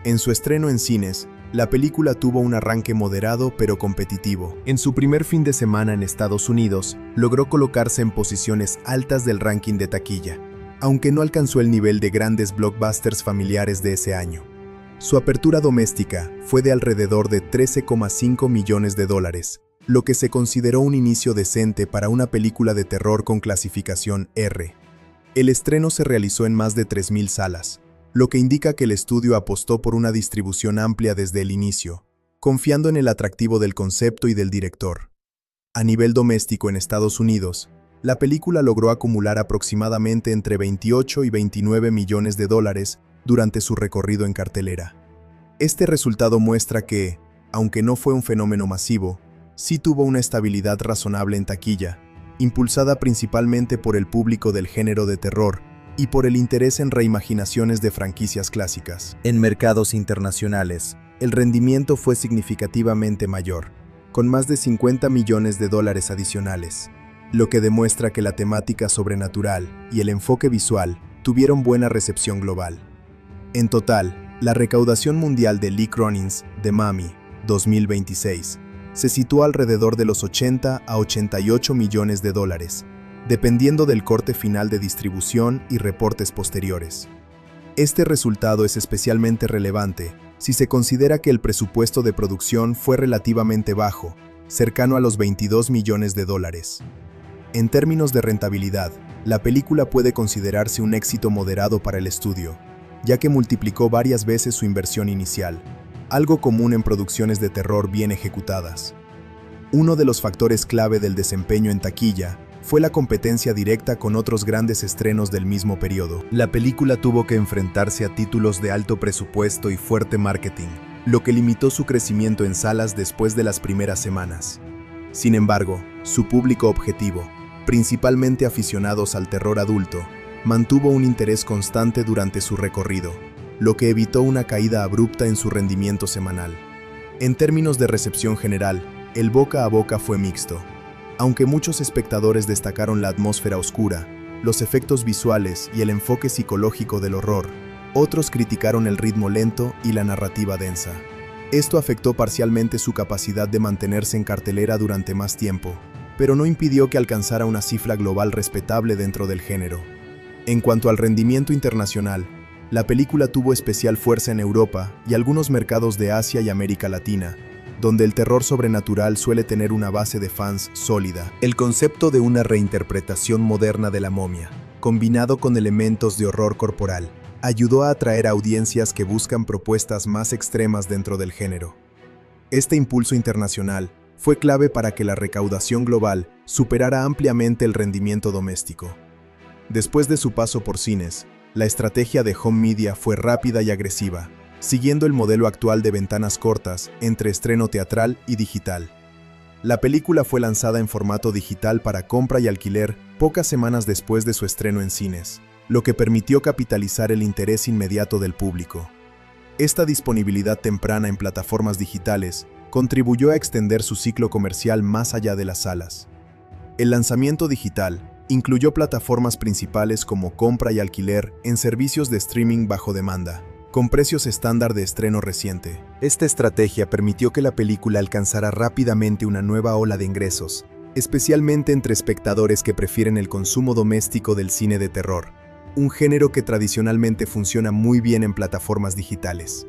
En su estreno en cines, la película tuvo un arranque moderado pero competitivo. En su primer fin de semana en Estados Unidos, logró colocarse en posiciones altas del ranking de taquilla, aunque no alcanzó el nivel de grandes blockbusters familiares de ese año. Su apertura doméstica fue de alrededor de $13,5 millones, lo que se consideró un inicio decente para una película de terror con clasificación R. El estreno se realizó en más de 3.000 salas, lo que indica que el estudio apostó por una distribución amplia desde el inicio, confiando en el atractivo del concepto y del director. A nivel doméstico en Estados Unidos, la película logró acumular aproximadamente entre 28 y 29 millones de dólares durante su recorrido en cartelera. Este resultado muestra que, aunque no fue un fenómeno masivo, sí tuvo una estabilidad razonable en taquilla, impulsada principalmente por el público del género de terror y por el interés en reimaginaciones de franquicias clásicas. En mercados internacionales, el rendimiento fue significativamente mayor, con más de 50 millones de dólares adicionales, lo que demuestra que la temática sobrenatural y el enfoque visual tuvieron buena recepción global. En total, la recaudación mundial de Lee Cronin's The Mummy, 2026, se situó alrededor de los 80 a 88 millones de dólares, dependiendo del corte final de distribución y reportes posteriores. Este resultado es especialmente relevante si se considera que el presupuesto de producción fue relativamente bajo, cercano a los 22 millones de dólares. En términos de rentabilidad, la película puede considerarse un éxito moderado para el estudio, ya que multiplicó varias veces su inversión inicial, algo común en producciones de terror bien ejecutadas. Uno de los factores clave del desempeño en taquilla fue la competencia directa con otros grandes estrenos del mismo periodo. La película tuvo que enfrentarse a títulos de alto presupuesto y fuerte marketing, lo que limitó su crecimiento en salas después de las primeras semanas. Sin embargo, su público objetivo, principalmente aficionados al terror adulto, mantuvo un interés constante durante su recorrido, lo que evitó una caída abrupta en su rendimiento semanal. En términos de recepción general, el boca a boca fue mixto. Aunque muchos espectadores destacaron la atmósfera oscura, los efectos visuales y el enfoque psicológico del horror, otros criticaron el ritmo lento y la narrativa densa. Esto afectó parcialmente su capacidad de mantenerse en cartelera durante más tiempo, pero no impidió que alcanzara una cifra global respetable dentro del género. En cuanto al rendimiento internacional, la película tuvo especial fuerza en Europa y algunos mercados de Asia y América Latina, donde el terror sobrenatural suele tener una base de fans sólida. El concepto de una reinterpretación moderna de la momia, combinado con elementos de horror corporal, ayudó a atraer a audiencias que buscan propuestas más extremas dentro del género. Este impulso internacional fue clave para que la recaudación global superara ampliamente el rendimiento doméstico. Después de su paso por cines, la estrategia de home media fue rápida y agresiva, siguiendo el modelo actual de ventanas cortas entre estreno teatral y digital. La película fue lanzada en formato digital para compra y alquiler pocas semanas después de su estreno en cines, lo que permitió capitalizar el interés inmediato del público. Esta disponibilidad temprana en plataformas digitales contribuyó a extender su ciclo comercial más allá de las salas. El lanzamiento digital incluyó plataformas principales como compra y alquiler en servicios de streaming bajo demanda, con precios estándar de estreno reciente. Esta estrategia permitió que la película alcanzara rápidamente una nueva ola de ingresos, especialmente entre espectadores que prefieren el consumo doméstico del cine de terror, un género que tradicionalmente funciona muy bien en plataformas digitales.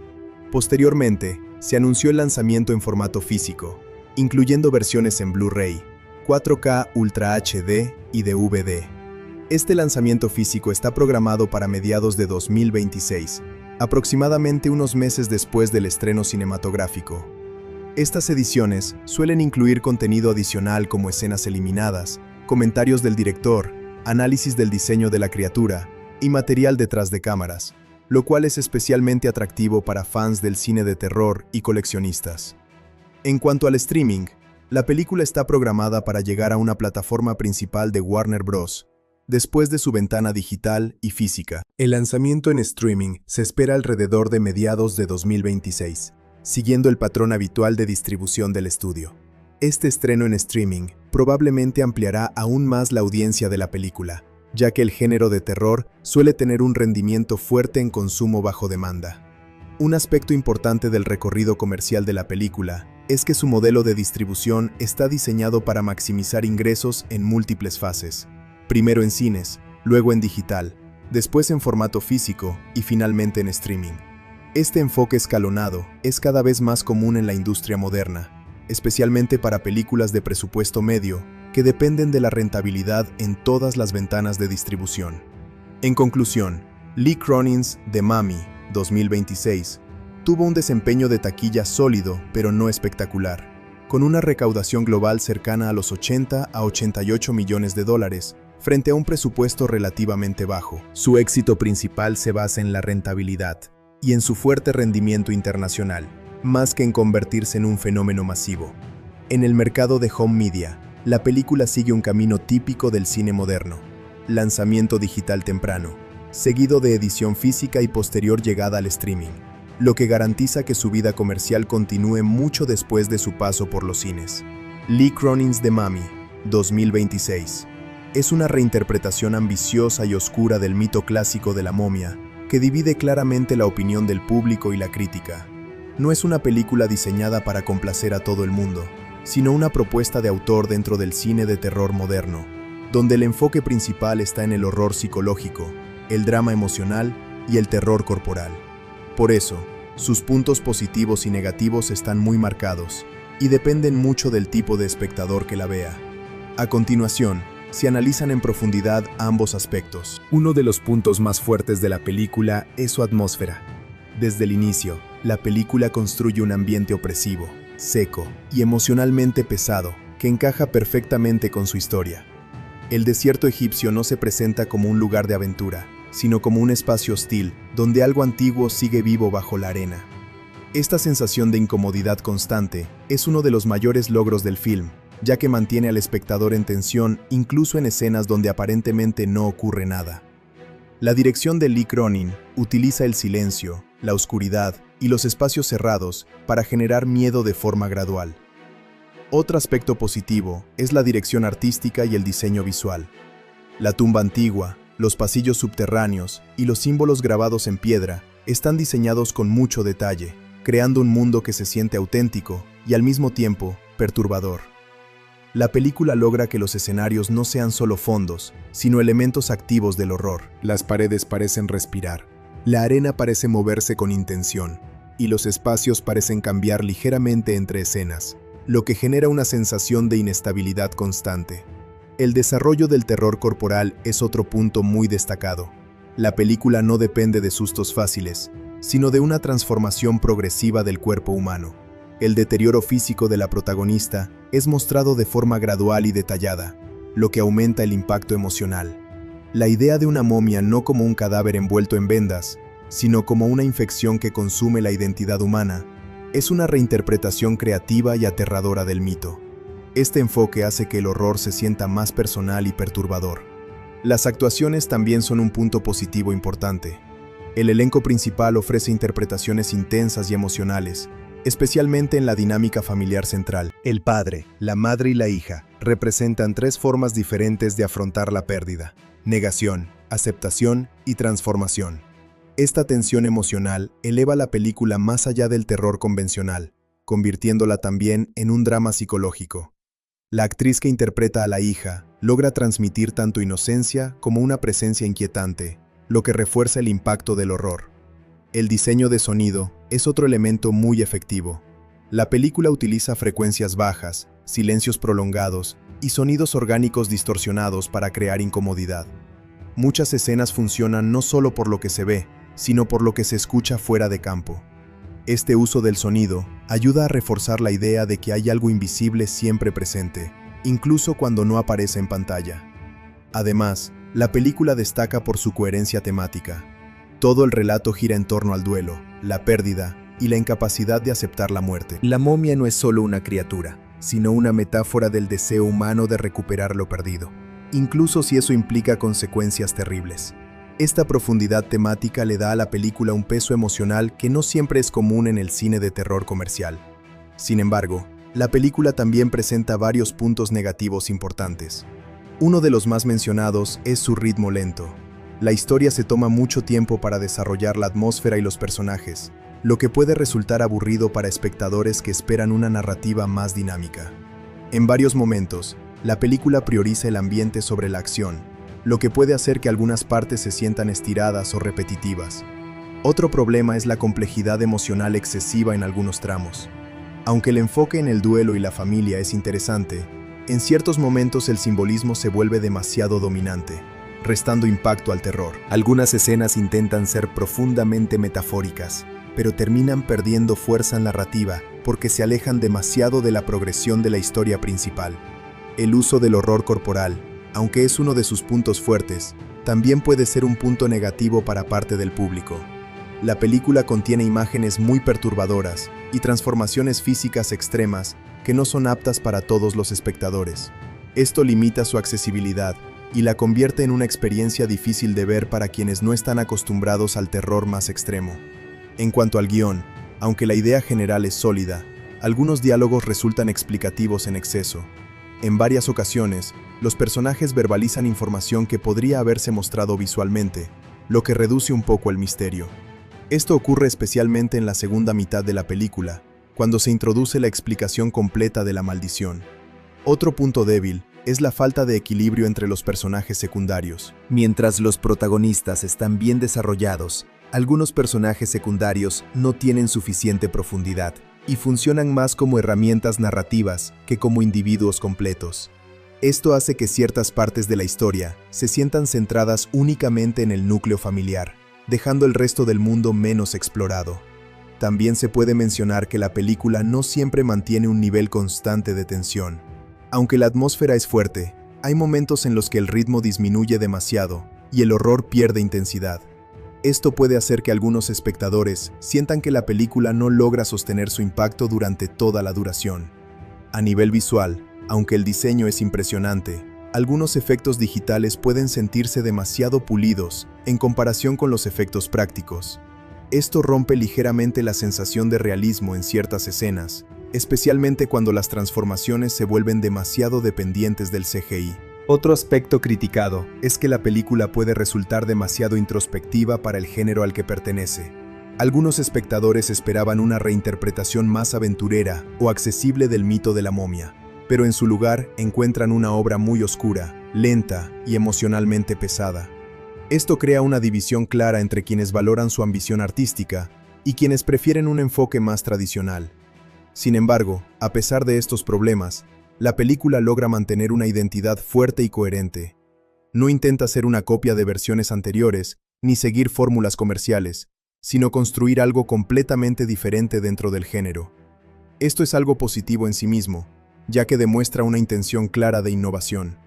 Posteriormente, se anunció el lanzamiento en formato físico, incluyendo versiones en Blu-ray, 4K Ultra HD y DVD. Este lanzamiento físico está programado para mediados de 2026, aproximadamente unos meses después del estreno cinematográfico. Estas ediciones suelen incluir contenido adicional como escenas eliminadas, comentarios del director, análisis del diseño de la criatura y material detrás de cámaras, lo cual es especialmente atractivo para fans del cine de terror y coleccionistas. En cuanto al streaming, la película está programada para llegar a una plataforma principal de Warner Bros., después de su ventana digital y física. El lanzamiento en streaming se espera alrededor de mediados de 2026, siguiendo el patrón habitual de distribución del estudio. Este estreno en streaming probablemente ampliará aún más la audiencia de la película, ya que el género de terror suele tener un rendimiento fuerte en consumo bajo demanda. Un aspecto importante del recorrido comercial de la película es que su modelo de distribución está diseñado para maximizar ingresos en múltiples fases. Primero en cines, luego en digital, después en formato físico y finalmente en streaming. Este enfoque escalonado es cada vez más común en la industria moderna, especialmente para películas de presupuesto medio que dependen de la rentabilidad en todas las ventanas de distribución. En conclusión, Lee Cronin's The Mummy 2026 tuvo un desempeño de taquilla sólido pero no espectacular, con una recaudación global cercana a los 80 a 88 millones de dólares, frente a un presupuesto relativamente bajo. Su éxito principal se basa en la rentabilidad y en su fuerte rendimiento internacional, más que en convertirse en un fenómeno masivo. En el mercado de home media, la película sigue un camino típico del cine moderno: lanzamiento digital temprano, seguido de edición física y posterior llegada al streaming, lo que garantiza que su vida comercial continúe mucho después de su paso por los cines. Lee Cronin's The Mummy 2026 es una reinterpretación ambiciosa y oscura del mito clásico de la momia, que divide claramente la opinión del público y la crítica. No es una película diseñada para complacer a todo el mundo, sino una propuesta de autor dentro del cine de terror moderno, donde el enfoque principal está en el horror psicológico, el drama emocional y el terror corporal. Por eso, sus puntos positivos y negativos están muy marcados y dependen mucho del tipo de espectador que la vea. A continuación, se analizan en profundidad ambos aspectos. Uno de los puntos más fuertes de la película es su atmósfera. Desde el inicio, la película construye un ambiente opresivo, seco y emocionalmente pesado, que encaja perfectamente con su historia. El desierto egipcio no se presenta como un lugar de aventura, sino como un espacio hostil, donde algo antiguo sigue vivo bajo la arena. Esta sensación de incomodidad constante es uno de los mayores logros del film, ya que mantiene al espectador en tensión incluso en escenas donde aparentemente no ocurre nada. La dirección de Lee Cronin utiliza el silencio, la oscuridad y los espacios cerrados para generar miedo de forma gradual. Otro aspecto positivo es la dirección artística y el diseño visual. La tumba antigua, los pasillos subterráneos y los símbolos grabados en piedra están diseñados con mucho detalle, creando un mundo que se siente auténtico y al mismo tiempo perturbador. La película logra que los escenarios no sean solo fondos, sino elementos activos del horror. Las paredes parecen respirar, la arena parece moverse con intención, y los espacios parecen cambiar ligeramente entre escenas, lo que genera una sensación de inestabilidad constante. El desarrollo del terror corporal es otro punto muy destacado. La película no depende de sustos fáciles, sino de una transformación progresiva del cuerpo humano. El deterioro físico de la protagonista es mostrado de forma gradual y detallada, lo que aumenta el impacto emocional. La idea de una momia no como un cadáver envuelto en vendas, sino como una infección que consume la identidad humana, es una reinterpretación creativa y aterradora del mito. Este enfoque hace que el horror se sienta más personal y perturbador. Las actuaciones también son un punto positivo importante. El elenco principal ofrece interpretaciones intensas y emocionales, especialmente en la dinámica familiar central. El padre, la madre y la hija representan tres formas diferentes de afrontar la pérdida: negación, aceptación y transformación. Esta tensión emocional eleva la película más allá del terror convencional, convirtiéndola también en un drama psicológico. La actriz que interpreta a la hija logra transmitir tanto inocencia como una presencia inquietante, lo que refuerza el impacto del horror. El diseño de sonido es otro elemento muy efectivo. La película utiliza frecuencias bajas, silencios prolongados y sonidos orgánicos distorsionados para crear incomodidad. Muchas escenas funcionan no solo por lo que se ve, sino por lo que se escucha fuera de campo. Este uso del sonido ayuda a reforzar la idea de que hay algo invisible siempre presente, incluso cuando no aparece en pantalla. Además, la película destaca por su coherencia temática. Todo el relato gira en torno al duelo, la pérdida y la incapacidad de aceptar la muerte. La momia no es solo una criatura, sino una metáfora del deseo humano de recuperar lo perdido, incluso si eso implica consecuencias terribles. Esta profundidad temática le da a la película un peso emocional que no siempre es común en el cine de terror comercial. Sin embargo, la película también presenta varios puntos negativos importantes. Uno de los más mencionados es su ritmo lento. La historia se toma mucho tiempo para desarrollar la atmósfera y los personajes, lo que puede resultar aburrido para espectadores que esperan una narrativa más dinámica. En varios momentos, la película prioriza el ambiente sobre la acción, lo que puede hacer que algunas partes se sientan estiradas o repetitivas. Otro problema es la complejidad emocional excesiva en algunos tramos. Aunque el enfoque en el duelo y la familia es interesante, en ciertos momentos el simbolismo se vuelve demasiado dominante, restando impacto al terror. Algunas escenas intentan ser profundamente metafóricas, pero terminan perdiendo fuerza narrativa porque se alejan demasiado de la progresión de la historia principal. El uso del horror corporal, aunque es uno de sus puntos fuertes, también puede ser un punto negativo para parte del público. La película contiene imágenes muy perturbadoras y transformaciones físicas extremas que no son aptas para todos los espectadores. Esto limita su accesibilidad y la convierte en una experiencia difícil de ver para quienes no están acostumbrados al terror más extremo. En cuanto al guión, aunque la idea general es sólida, algunos diálogos resultan explicativos en exceso. En varias ocasiones, los personajes verbalizan información que podría haberse mostrado visualmente, lo que reduce un poco el misterio. Esto ocurre especialmente en la segunda mitad de la película, cuando se introduce la explicación completa de la maldición. Otro punto débil es la falta de equilibrio entre los personajes secundarios. Mientras los protagonistas están bien desarrollados, algunos personajes secundarios no tienen suficiente profundidad y funcionan más como herramientas narrativas que como individuos completos. Esto hace que ciertas partes de la historia se sientan centradas únicamente en el núcleo familiar, dejando el resto del mundo menos explorado. También se puede mencionar que la película no siempre mantiene un nivel constante de tensión. Aunque la atmósfera es fuerte, hay momentos en los que el ritmo disminuye demasiado y el horror pierde intensidad. Esto puede hacer que algunos espectadores sientan que la película no logra sostener su impacto durante toda la duración. A nivel visual, aunque el diseño es impresionante, algunos efectos digitales pueden sentirse demasiado pulidos en comparación con los efectos prácticos. Esto rompe ligeramente la sensación de realismo en ciertas escenas, especialmente cuando las transformaciones se vuelven demasiado dependientes del CGI. Otro aspecto criticado es que la película puede resultar demasiado introspectiva para el género al que pertenece. Algunos espectadores esperaban una reinterpretación más aventurera o accesible del mito de la momia, pero en su lugar encuentran una obra muy oscura, lenta y emocionalmente pesada. Esto crea una división clara entre quienes valoran su ambición artística y quienes prefieren un enfoque más tradicional. Sin embargo, a pesar de estos problemas, la película logra mantener una identidad fuerte y coherente. No intenta ser una copia de versiones anteriores ni seguir fórmulas comerciales, sino construir algo completamente diferente dentro del género. Esto es algo positivo en sí mismo, ya que demuestra una intención clara de innovación.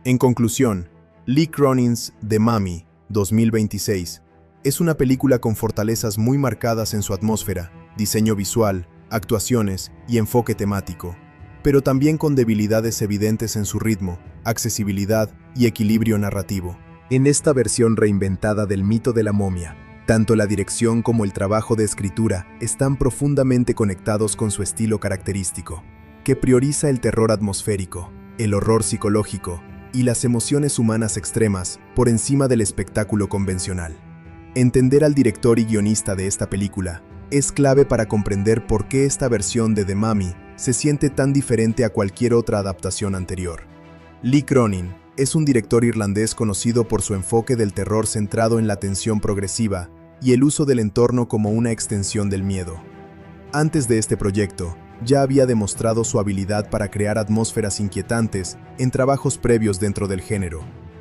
En conclusión, Lee Cronin's The Mummy, 2026, es una película con fortalezas muy marcadas en su atmósfera, diseño visual, actuaciones y enfoque temático, pero también con debilidades evidentes en su ritmo, accesibilidad y equilibrio narrativo. En esta versión reinventada del mito de la momia, tanto la dirección como el trabajo de escritura están profundamente conectados con su estilo característico, que prioriza el terror atmosférico, el horror psicológico y las emociones humanas extremas por encima del espectáculo convencional. Entender al director y guionista de esta película es clave para comprender por qué esta versión de The Mummy se siente tan diferente a cualquier otra adaptación anterior. Lee Cronin es un director irlandés conocido por su enfoque del terror centrado en la tensión progresiva y el uso del entorno como una extensión del miedo. Antes de este proyecto, ya había demostrado su habilidad para crear atmósferas inquietantes en trabajos previos dentro del género,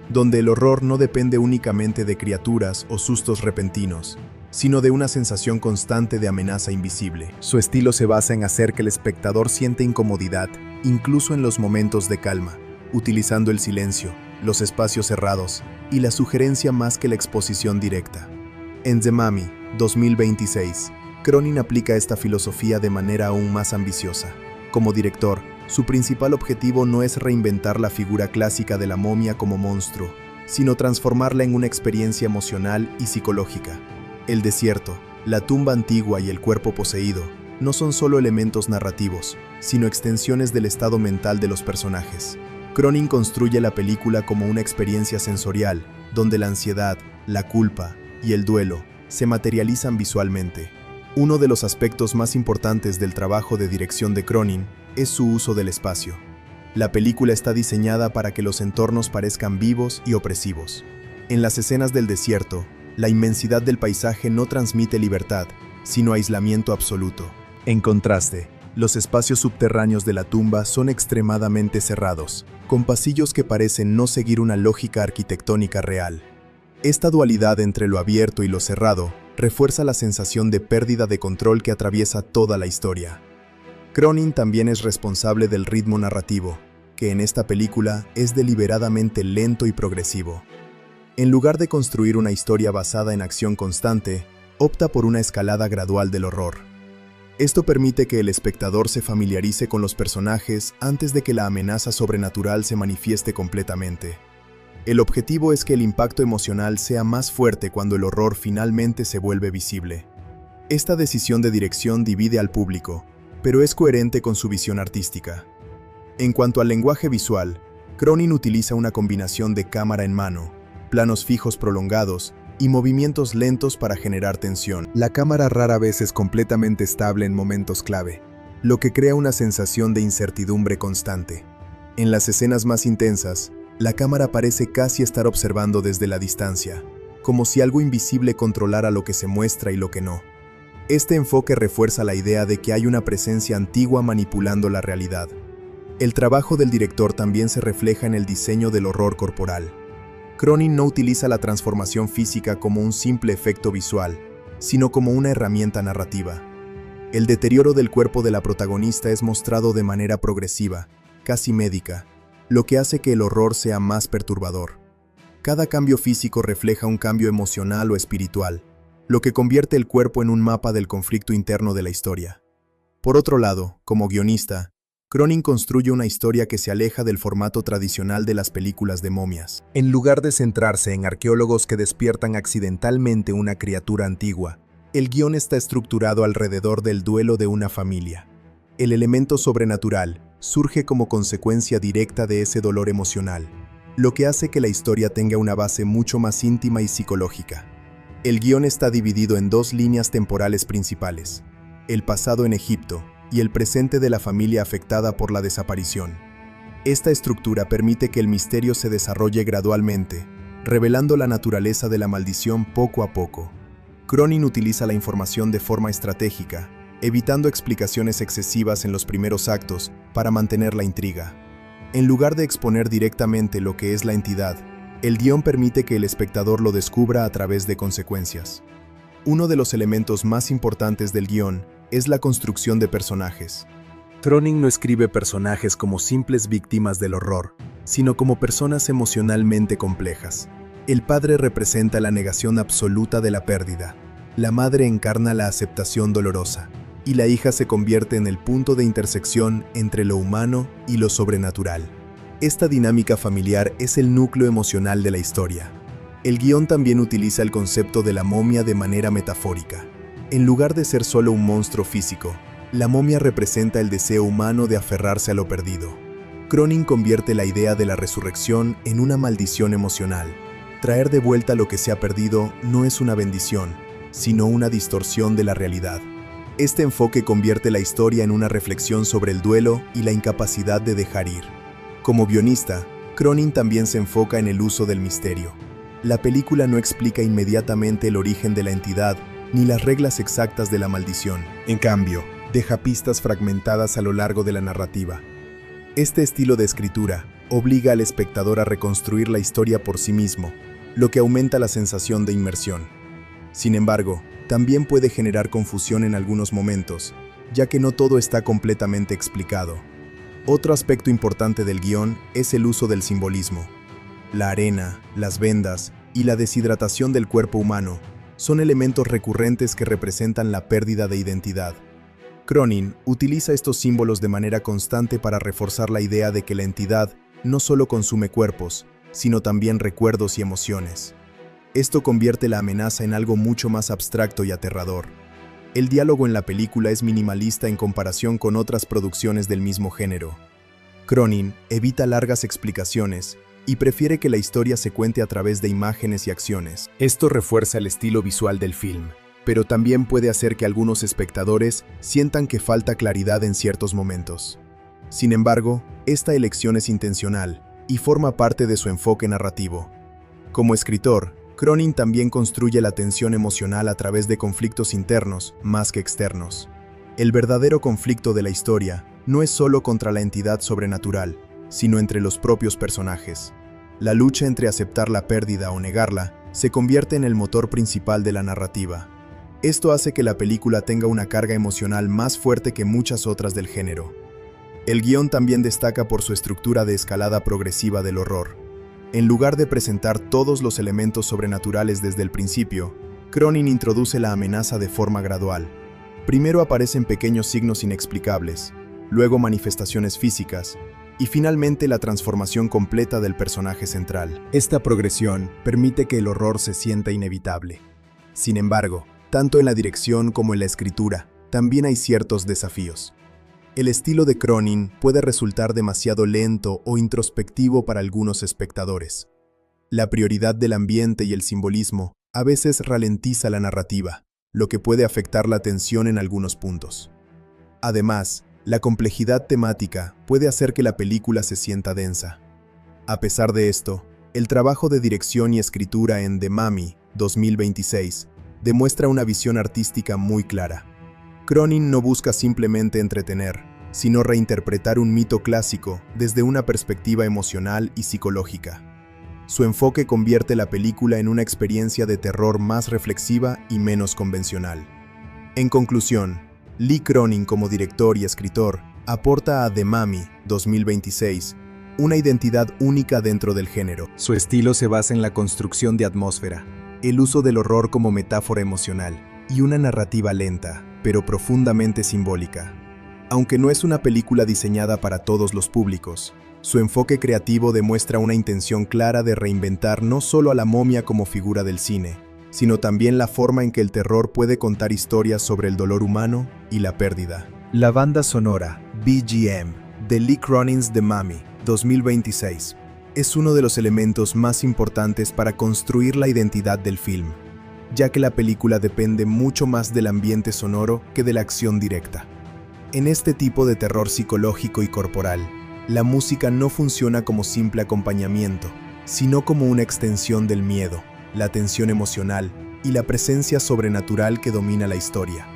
donde el horror no depende únicamente de criaturas o sustos repentinos, sino de una sensación constante de amenaza invisible. Su estilo se basa en hacer que el espectador sienta incomodidad, incluso en los momentos de calma, utilizando el silencio, los espacios cerrados y la sugerencia más que la exposición directa. En The Mummy, 2026, Cronin aplica esta filosofía de manera aún más ambiciosa. Como director, su principal objetivo no es reinventar la figura clásica de la momia como monstruo, sino transformarla en una experiencia emocional y psicológica. El desierto, la tumba antigua y el cuerpo poseído no son solo elementos narrativos, sino extensiones del estado mental de los personajes. Cronin construye la película como una experiencia sensorial, donde la ansiedad, la culpa y el duelo se materializan visualmente. Uno de los aspectos más importantes del trabajo de dirección de Cronin es su uso del espacio. La película está diseñada para que los entornos parezcan vivos y opresivos. En las escenas del desierto, la inmensidad del paisaje no transmite libertad, sino aislamiento absoluto. En contraste, los espacios subterráneos de la tumba son extremadamente cerrados, con pasillos que parecen no seguir una lógica arquitectónica real. Esta dualidad entre lo abierto y lo cerrado refuerza la sensación de pérdida de control que atraviesa toda la historia. Cronin también es responsable del ritmo narrativo, que en esta película es deliberadamente lento y progresivo. En lugar de construir una historia basada en acción constante, opta por una escalada gradual del horror. Esto permite que el espectador se familiarice con los personajes antes de que la amenaza sobrenatural se manifieste completamente. El objetivo es que el impacto emocional sea más fuerte cuando el horror finalmente se vuelve visible. Esta decisión de dirección divide al público, pero es coherente con su visión artística. En cuanto al lenguaje visual, Cronin utiliza una combinación de cámara en mano, planos fijos prolongados y movimientos lentos para generar tensión. La cámara rara vez es completamente estable en momentos clave, lo que crea una sensación de incertidumbre constante. En las escenas más intensas, la cámara parece casi estar observando desde la distancia, como si algo invisible controlara lo que se muestra y lo que no. Este enfoque refuerza la idea de que hay una presencia antigua manipulando la realidad. El trabajo del director también se refleja en el diseño del horror corporal. Cronin no utiliza la transformación física como un simple efecto visual, sino como una herramienta narrativa. El deterioro del cuerpo de la protagonista es mostrado de manera progresiva, casi médica, lo que hace que el horror sea más perturbador. Cada cambio físico refleja un cambio emocional o espiritual, lo que convierte el cuerpo en un mapa del conflicto interno de la historia. Por otro lado, como guionista, Cronin construye una historia que se aleja del formato tradicional de las películas de momias. En lugar de centrarse en arqueólogos que despiertan accidentalmente una criatura antigua, el guión está estructurado alrededor del duelo de una familia. El elemento sobrenatural surge como consecuencia directa de ese dolor emocional, lo que hace que la historia tenga una base mucho más íntima y psicológica. El guión está dividido en dos líneas temporales principales: el pasado en Egipto y el presente de la familia afectada por la desaparición. Esta estructura permite que el misterio se desarrolle gradualmente, revelando la naturaleza de la maldición poco a poco. Cronin utiliza la información de forma estratégica, evitando explicaciones excesivas en los primeros actos para mantener la intriga. En lugar de exponer directamente lo que es la entidad, el guión permite que el espectador lo descubra a través de consecuencias. Uno de los elementos más importantes del guión es la construcción de personajes. Cronin no escribe personajes como simples víctimas del horror, sino como personas emocionalmente complejas. El padre representa la negación absoluta de la pérdida. La madre encarna la aceptación dolorosa. y la hija se convierte en el punto de intersección entre lo humano y lo sobrenatural. Esta dinámica familiar es el núcleo emocional de la historia. El guión también utiliza el concepto de la momia de manera metafórica. En lugar de ser solo un monstruo físico, la momia representa el deseo humano de aferrarse a lo perdido. Cronin convierte la idea de la resurrección en una maldición emocional. Traer de vuelta lo que se ha perdido no es una bendición, sino una distorsión de la realidad. Este enfoque convierte la historia en una reflexión sobre el duelo y la incapacidad de dejar ir. Como guionista, Cronin también se enfoca en el uso del misterio. La película no explica inmediatamente el origen de la entidad ni las reglas exactas de la maldición. En cambio, deja pistas fragmentadas a lo largo de la narrativa. Este estilo de escritura obliga al espectador a reconstruir la historia por sí mismo, lo que aumenta la sensación de inmersión. Sin embargo, también puede generar confusión en algunos momentos, ya que no todo está completamente explicado. Otro aspecto importante del guión es el uso del simbolismo. La arena, las vendas y la deshidratación del cuerpo humano son elementos recurrentes que representan la pérdida de identidad. Cronin utiliza estos símbolos de manera constante para reforzar la idea de que la entidad no solo consume cuerpos, sino también recuerdos y emociones. Esto convierte la amenaza en algo mucho más abstracto y aterrador. El diálogo en la película es minimalista en comparación con otras producciones del mismo género. Cronin evita largas explicaciones y prefiere que la historia se cuente a través de imágenes y acciones. Esto refuerza el estilo visual del film, pero también puede hacer que algunos espectadores sientan que falta claridad en ciertos momentos. Sin embargo, esta elección es intencional y forma parte de su enfoque narrativo. Como escritor, Cronin también construye la tensión emocional a través de conflictos internos más que externos. El verdadero conflicto de la historia no es solo contra la entidad sobrenatural, sino entre los propios personajes. La lucha entre aceptar la pérdida o negarla se convierte en el motor principal de la narrativa. Esto hace que la película tenga una carga emocional más fuerte que muchas otras del género. El guión también destaca por su estructura de escalada progresiva del horror. En lugar de presentar todos los elementos sobrenaturales desde el principio, Cronin introduce la amenaza de forma gradual. Primero aparecen pequeños signos inexplicables, luego manifestaciones físicas, y finalmente la transformación completa del personaje central. Esta progresión permite que el horror se sienta inevitable. Sin embargo, tanto en la dirección como en la escritura, también hay ciertos desafíos. El estilo de Cronin puede resultar demasiado lento o introspectivo para algunos espectadores. La prioridad del ambiente y el simbolismo a veces ralentiza la narrativa, lo que puede afectar la tensión en algunos puntos. Además, la complejidad temática puede hacer que la película se sienta densa. A pesar de esto, el trabajo de dirección y escritura en The Mummy, 2026, demuestra una visión artística muy clara. Cronin no busca simplemente entretener, sino reinterpretar un mito clásico desde una perspectiva emocional y psicológica. Su enfoque convierte la película en una experiencia de terror más reflexiva y menos convencional. En conclusión, Lee Cronin como director y escritor aporta a The Mummy, 2026, una identidad única dentro del género. Su estilo se basa en la construcción de atmósfera, el uso del horror como metáfora emocional y una narrativa lenta, pero profundamente simbólica. Aunque no es una película diseñada para todos los públicos, su enfoque creativo demuestra una intención clara de reinventar no solo a la momia como figura del cine, sino también la forma en que el terror puede contar historias sobre el dolor humano y la pérdida. La banda sonora, BGM, de Lee Cronin's The Mummy, 2026, es uno de los elementos más importantes para construir la identidad del film, ya que la película depende mucho más del ambiente sonoro que de la acción directa. En este tipo de terror psicológico y corporal, la música no funciona como simple acompañamiento, sino como una extensión del miedo, la tensión emocional y la presencia sobrenatural que domina la historia.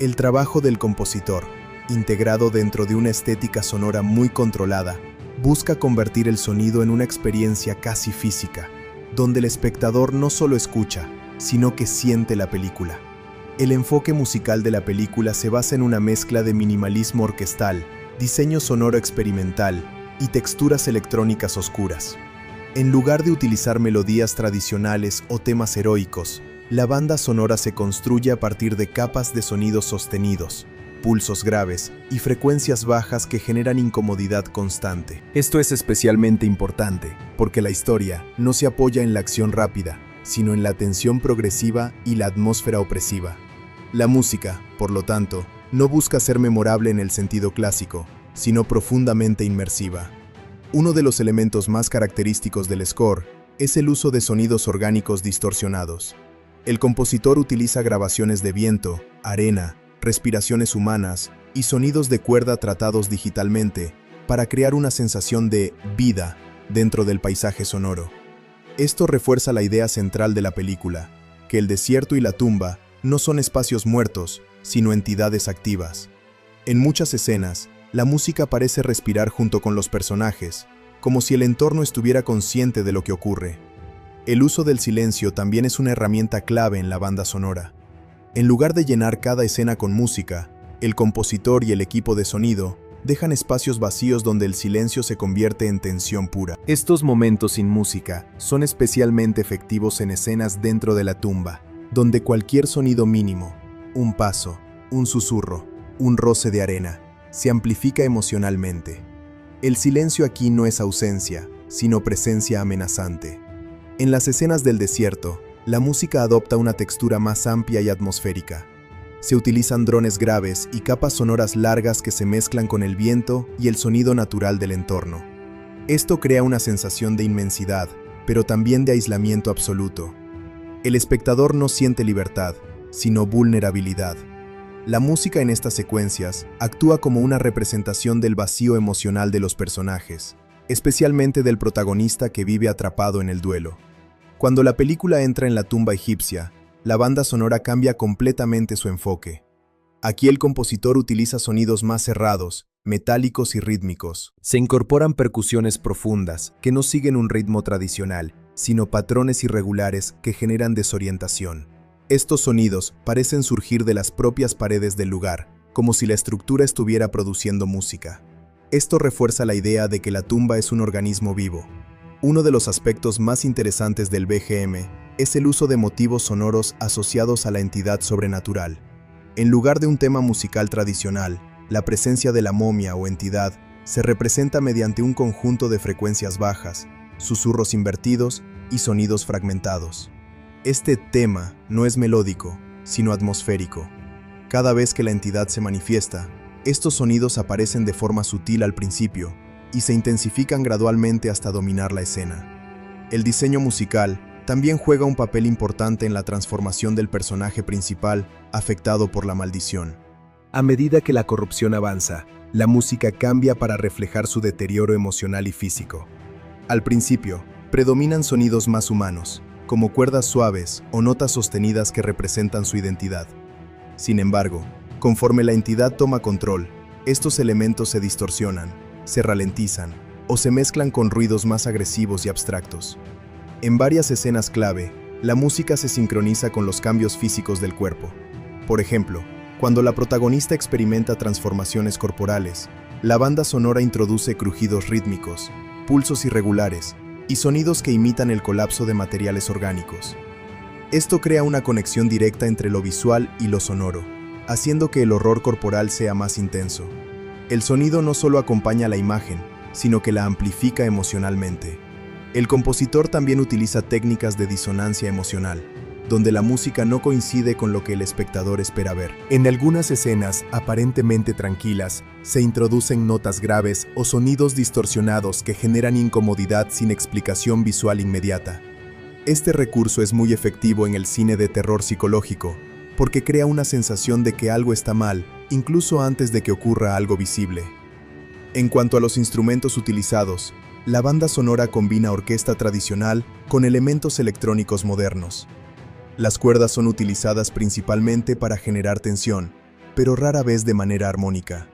El trabajo del compositor, integrado dentro de una estética sonora muy controlada, busca convertir el sonido en una experiencia casi física, donde el espectador no solo escucha, sino que siente la película. El enfoque musical de la película se basa en una mezcla de minimalismo orquestal, diseño sonoro experimental y texturas electrónicas oscuras. En lugar de utilizar melodías tradicionales o temas heroicos, la banda sonora se construye a partir de capas de sonidos sostenidos, pulsos graves y frecuencias bajas que generan incomodidad constante. Esto es especialmente importante porque la historia no se apoya en la acción rápida, sino en la tensión progresiva y la atmósfera opresiva. La música, por lo tanto, no busca ser memorable en el sentido clásico, sino profundamente inmersiva. Uno de los elementos más característicos del score es el uso de sonidos orgánicos distorsionados. El compositor utiliza grabaciones de viento, arena, respiraciones humanas y sonidos de cuerda tratados digitalmente para crear una sensación de vida dentro del paisaje sonoro. Esto refuerza la idea central de la película, que el desierto y la tumba no son espacios muertos, sino entidades activas. En muchas escenas, la música parece respirar junto con los personajes, como si el entorno estuviera consciente de lo que ocurre. El uso del silencio también es una herramienta clave en la banda sonora. En lugar de llenar cada escena con música, el compositor y el equipo de sonido dejan espacios vacíos donde el silencio se convierte en tensión pura. Estos momentos sin música son especialmente efectivos en escenas dentro de la tumba, donde cualquier sonido mínimo, un paso, un susurro, un roce de arena, se amplifica emocionalmente. El silencio aquí no es ausencia, sino presencia amenazante. En las escenas del desierto, la música adopta una textura más amplia y atmosférica. Se utilizan drones graves y capas sonoras largas que se mezclan con el viento y el sonido natural del entorno. Esto crea una sensación de inmensidad, pero también de aislamiento absoluto. El espectador no siente libertad, sino vulnerabilidad. La música en estas secuencias actúa como una representación del vacío emocional de los personajes, especialmente del protagonista que vive atrapado en el duelo. Cuando la película entra en la tumba egipcia, la banda sonora cambia completamente su enfoque. Aquí el compositor utiliza sonidos más cerrados, metálicos y rítmicos. Se incorporan percusiones profundas que no siguen un ritmo tradicional, sino patrones irregulares que generan desorientación. Estos sonidos parecen surgir de las propias paredes del lugar, como si la estructura estuviera produciendo música. Esto refuerza la idea de que la tumba es un organismo vivo. Uno de los aspectos más interesantes del BGM es el uso de motivos sonoros asociados a la entidad sobrenatural. En lugar de un tema musical tradicional, la presencia de la momia o entidad se representa mediante un conjunto de frecuencias bajas, susurros invertidos y sonidos fragmentados. Este tema no es melódico, sino atmosférico. Cada vez que la entidad se manifiesta, estos sonidos aparecen de forma sutil al principio y se intensifican gradualmente hasta dominar la escena. El diseño musical también juega un papel importante en la transformación del personaje principal afectado por la maldición. A medida que la corrupción avanza, la música cambia para reflejar su deterioro emocional y físico. Al principio, predominan sonidos más humanos, como cuerdas suaves o notas sostenidas que representan su identidad. Sin embargo, conforme la entidad toma control, estos elementos se distorsionan, se ralentizan o se mezclan con ruidos más agresivos y abstractos. En varias escenas clave, la música se sincroniza con los cambios físicos del cuerpo. Por ejemplo, cuando la protagonista experimenta transformaciones corporales, la banda sonora introduce crujidos rítmicos, pulsos irregulares y sonidos que imitan el colapso de materiales orgánicos. Esto crea una conexión directa entre lo visual y lo sonoro, haciendo que el horror corporal sea más intenso. El sonido no solo acompaña la imagen, sino que la amplifica emocionalmente. El compositor también utiliza técnicas de disonancia emocional, donde la música no coincide con lo que el espectador espera ver. En algunas escenas aparentemente tranquilas, se introducen notas graves o sonidos distorsionados que generan incomodidad sin explicación visual inmediata. Este recurso es muy efectivo en el cine de terror psicológico, porque crea una sensación de que algo está mal, incluso antes de que ocurra algo visible. En cuanto a los instrumentos utilizados, la banda sonora combina orquesta tradicional con elementos electrónicos modernos. Las cuerdas son utilizadas principalmente para generar tensión, pero rara vez de manera armónica.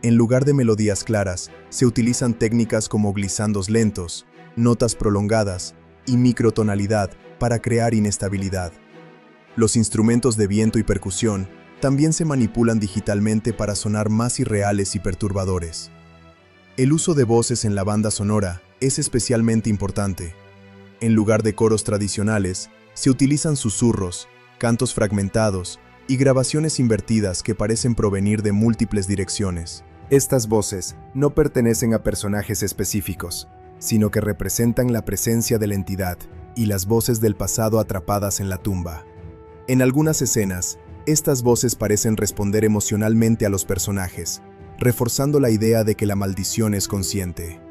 En lugar de melodías claras, se utilizan técnicas como glissandos lentos, notas prolongadas y microtonalidad para crear inestabilidad. Los instrumentos de viento y percusión también se manipulan digitalmente para sonar más irreales y perturbadores. El uso de voces en la banda sonora es especialmente importante. En lugar de coros tradicionales, se utilizan susurros, cantos fragmentados y grabaciones invertidas que parecen provenir de múltiples direcciones. Estas voces no pertenecen a personajes específicos, sino que representan la presencia de la entidad y las voces del pasado atrapadas en la tumba. En algunas escenas, estas voces parecen responder emocionalmente a los personajes, reforzando la idea de que la maldición es consciente.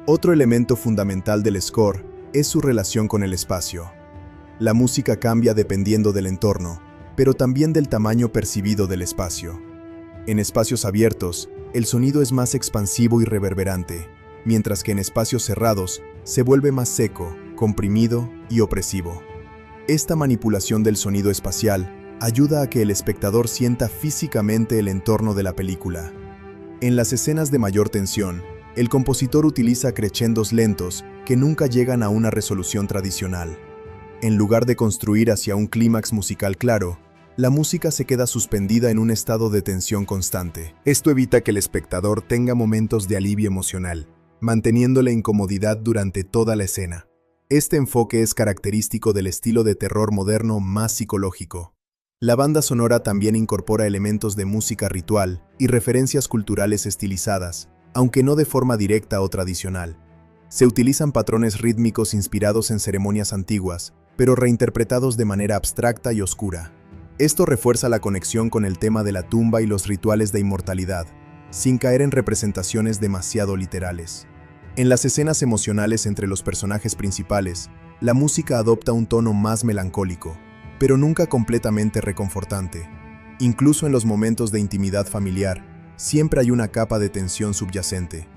Otro elemento fundamental del score es su relación con el espacio. La música cambia dependiendo del entorno, pero también del tamaño percibido del espacio. En espacios abiertos, el sonido es más expansivo y reverberante, mientras que en espacios cerrados se vuelve más seco, comprimido y opresivo. Esta manipulación del sonido espacial ayuda a que el espectador sienta físicamente el entorno de la película. En las escenas de mayor tensión, el compositor utiliza crescendos lentos que nunca llegan a una resolución tradicional. En lugar de construir hacia un clímax musical claro, la música se queda suspendida en un estado de tensión constante. Esto evita que el espectador tenga momentos de alivio emocional, manteniendo la incomodidad durante toda la escena. Este enfoque es característico del estilo de terror moderno más psicológico. La banda sonora también incorpora elementos de música ritual y referencias culturales estilizadas, aunque no de forma directa o tradicional. Se utilizan patrones rítmicos inspirados en ceremonias antiguas, pero reinterpretados de manera abstracta y oscura. Esto refuerza la conexión con el tema de la tumba y los rituales de inmortalidad, sin caer en representaciones demasiado literales. En las escenas emocionales entre los personajes principales, la música adopta un tono más melancólico, pero nunca completamente reconfortante. Incluso en los momentos de intimidad familiar, siempre hay una capa de tensión subyacente.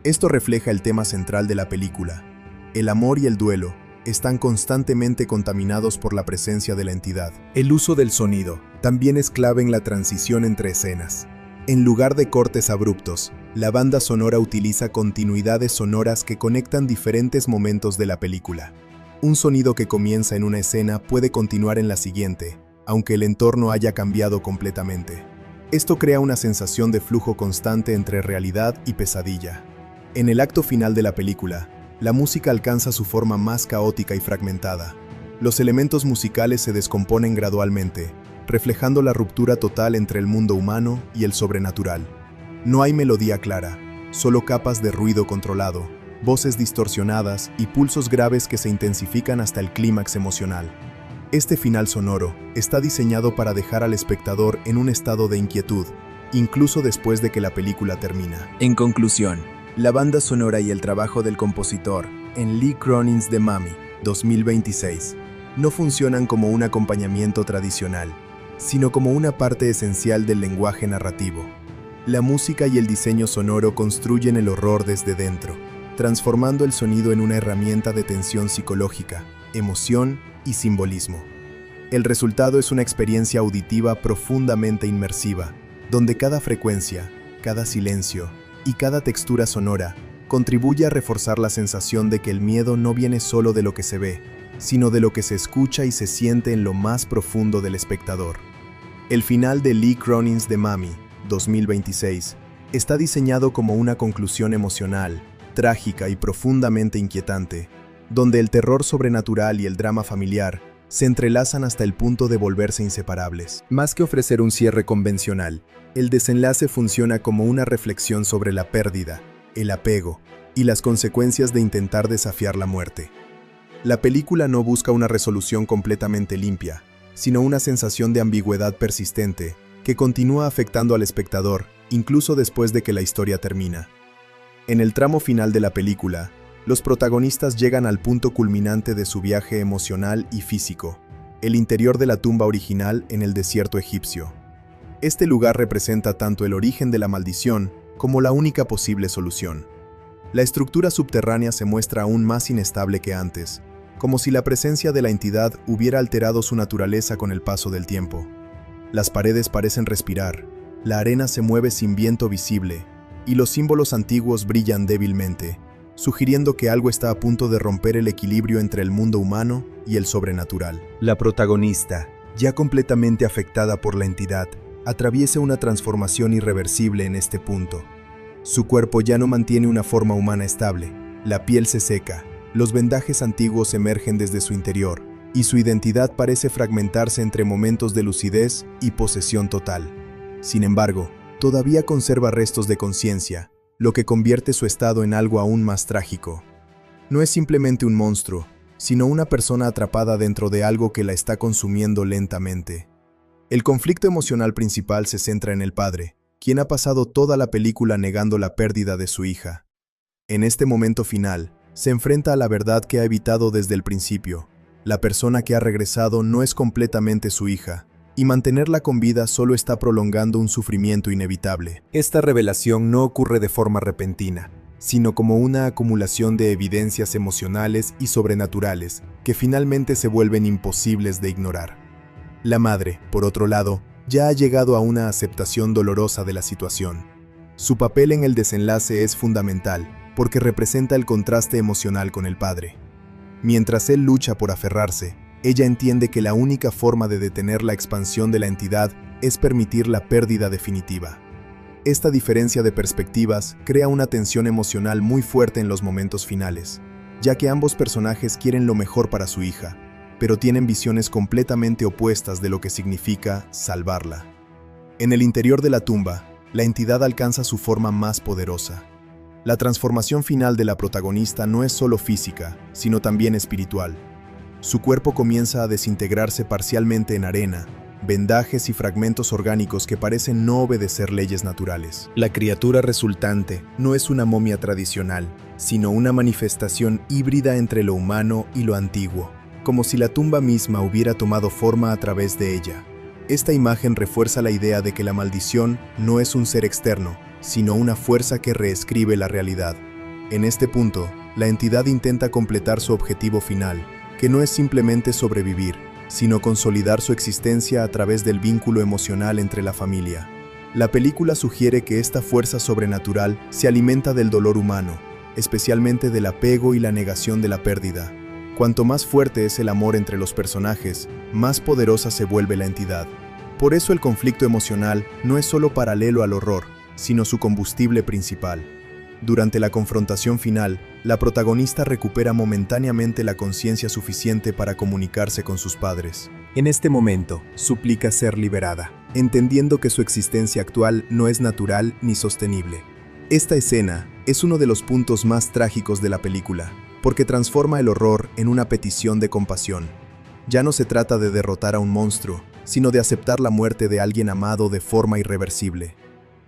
Esto refleja el tema central de la película. El amor y el duelo están constantemente contaminados por la presencia de la entidad. El uso del sonido también es clave en la transición entre escenas. En lugar de cortes abruptos, la banda sonora utiliza continuidades sonoras que conectan diferentes momentos de la película. Un sonido que comienza en una escena puede continuar en la siguiente, aunque el entorno haya cambiado completamente. Esto crea una sensación de flujo constante entre realidad y pesadilla. En el acto final de la película, la música alcanza su forma más caótica y fragmentada. Los elementos musicales se descomponen gradualmente, reflejando la ruptura total entre el mundo humano y el sobrenatural. No hay melodía clara, solo capas de ruido controlado, voces distorsionadas y pulsos graves que se intensifican hasta el clímax emocional. Este final sonoro está diseñado para dejar al espectador en un estado de inquietud, incluso después de que la película termina. En conclusión, la banda sonora y el trabajo del compositor en Lee Cronin's The Mummy, 2026, no funcionan como un acompañamiento tradicional, sino como una parte esencial del lenguaje narrativo. La música y el diseño sonoro construyen el horror desde dentro, transformando el sonido en una herramienta de tensión psicológica, emoción y simbolismo. El resultado es una experiencia auditiva profundamente inmersiva, donde cada frecuencia, cada silencio y cada textura sonora contribuye a reforzar la sensación de que el miedo no viene solo de lo que se ve, sino de lo que se escucha y se siente en lo más profundo del espectador. El final de Lee Cronin's The Mummy, 2026, está diseñado como una conclusión emocional, trágica y profundamente inquietante, donde el terror sobrenatural y el drama familiar se entrelazan hasta el punto de volverse inseparables. Más que ofrecer un cierre convencional, el desenlace funciona como una reflexión sobre la pérdida, el apego y las consecuencias de intentar desafiar la muerte. La película no busca una resolución completamente limpia, sino una sensación de ambigüedad persistente que continúa afectando al espectador, incluso después de que la historia termina. En el tramo final de la película, los protagonistas llegan al punto culminante de su viaje emocional y físico, el interior de la tumba original en el desierto egipcio. Este lugar representa tanto el origen de la maldición como la única posible solución. La estructura subterránea se muestra aún más inestable que antes, como si la presencia de la entidad hubiera alterado su naturaleza con el paso del tiempo. Las paredes parecen respirar, la arena se mueve sin viento visible, y los símbolos antiguos brillan débilmente, sugiriendo que algo está a punto de romper el equilibrio entre el mundo humano y el sobrenatural. La protagonista, ya completamente afectada por la entidad, atraviesa una transformación irreversible en este punto. Su cuerpo ya no mantiene una forma humana estable, la piel se seca, los vendajes antiguos emergen desde su interior, y su identidad parece fragmentarse entre momentos de lucidez y posesión total. Sin embargo, todavía conserva restos de conciencia, lo que convierte su estado en algo aún más trágico. No es simplemente un monstruo, sino una persona atrapada dentro de algo que la está consumiendo lentamente. El conflicto emocional principal se centra en el padre, quien ha pasado toda la película negando la pérdida de su hija. En este momento final, se enfrenta a la verdad que ha evitado desde el principio. La persona que ha regresado no es completamente su hija, y mantenerla con vida solo está prolongando un sufrimiento inevitable. Esta revelación no ocurre de forma repentina, sino como una acumulación de evidencias emocionales y sobrenaturales que finalmente se vuelven imposibles de ignorar. La madre, por otro lado, ya ha llegado a una aceptación dolorosa de la situación. Su papel en el desenlace es fundamental, porque representa el contraste emocional con el padre. Mientras él lucha por aferrarse, ella entiende que la única forma de detener la expansión de la entidad es permitir la pérdida definitiva. Esta diferencia de perspectivas crea una tensión emocional muy fuerte en los momentos finales, ya que ambos personajes quieren lo mejor para su hija, pero tienen visiones completamente opuestas de lo que significa salvarla. En el interior de la tumba, la entidad alcanza su forma más poderosa. La transformación final de la protagonista no es solo física, sino también espiritual. Su cuerpo comienza a desintegrarse parcialmente en arena, vendajes y fragmentos orgánicos que parecen no obedecer leyes naturales. La criatura resultante no es una momia tradicional, sino una manifestación híbrida entre lo humano y lo antiguo, como si la tumba misma hubiera tomado forma a través de ella. Esta imagen refuerza la idea de que la maldición no es un ser externo, sino una fuerza que reescribe la realidad. En este punto, la entidad intenta completar su objetivo final, que no es simplemente sobrevivir, sino consolidar su existencia a través del vínculo emocional entre la familia. La película sugiere que esta fuerza sobrenatural se alimenta del dolor humano, especialmente del apego y la negación de la pérdida. Cuanto más fuerte es el amor entre los personajes, más poderosa se vuelve la entidad. Por eso el conflicto emocional no es solo paralelo al horror, sino su combustible principal. Durante la confrontación final, la protagonista recupera momentáneamente la conciencia suficiente para comunicarse con sus padres. En este momento, suplica ser liberada, entendiendo que su existencia actual no es natural ni sostenible. Esta escena es uno de los puntos más trágicos de la película, porque transforma el horror en una petición de compasión. Ya no se trata de derrotar a un monstruo, sino de aceptar la muerte de alguien amado de forma irreversible.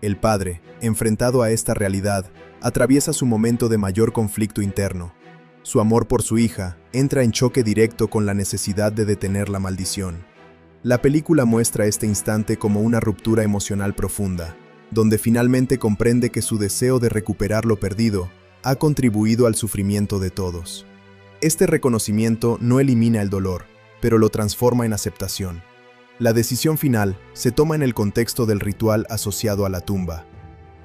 El padre, enfrentado a esta realidad, atraviesa su momento de mayor conflicto interno. Su amor por su hija entra en choque directo con la necesidad de detener la maldición. La película muestra este instante como una ruptura emocional profunda, donde finalmente comprende que su deseo de recuperar lo perdido ha contribuido al sufrimiento de todos. Este reconocimiento no elimina el dolor, pero lo transforma en aceptación. La decisión final se toma en el contexto del ritual asociado a la tumba.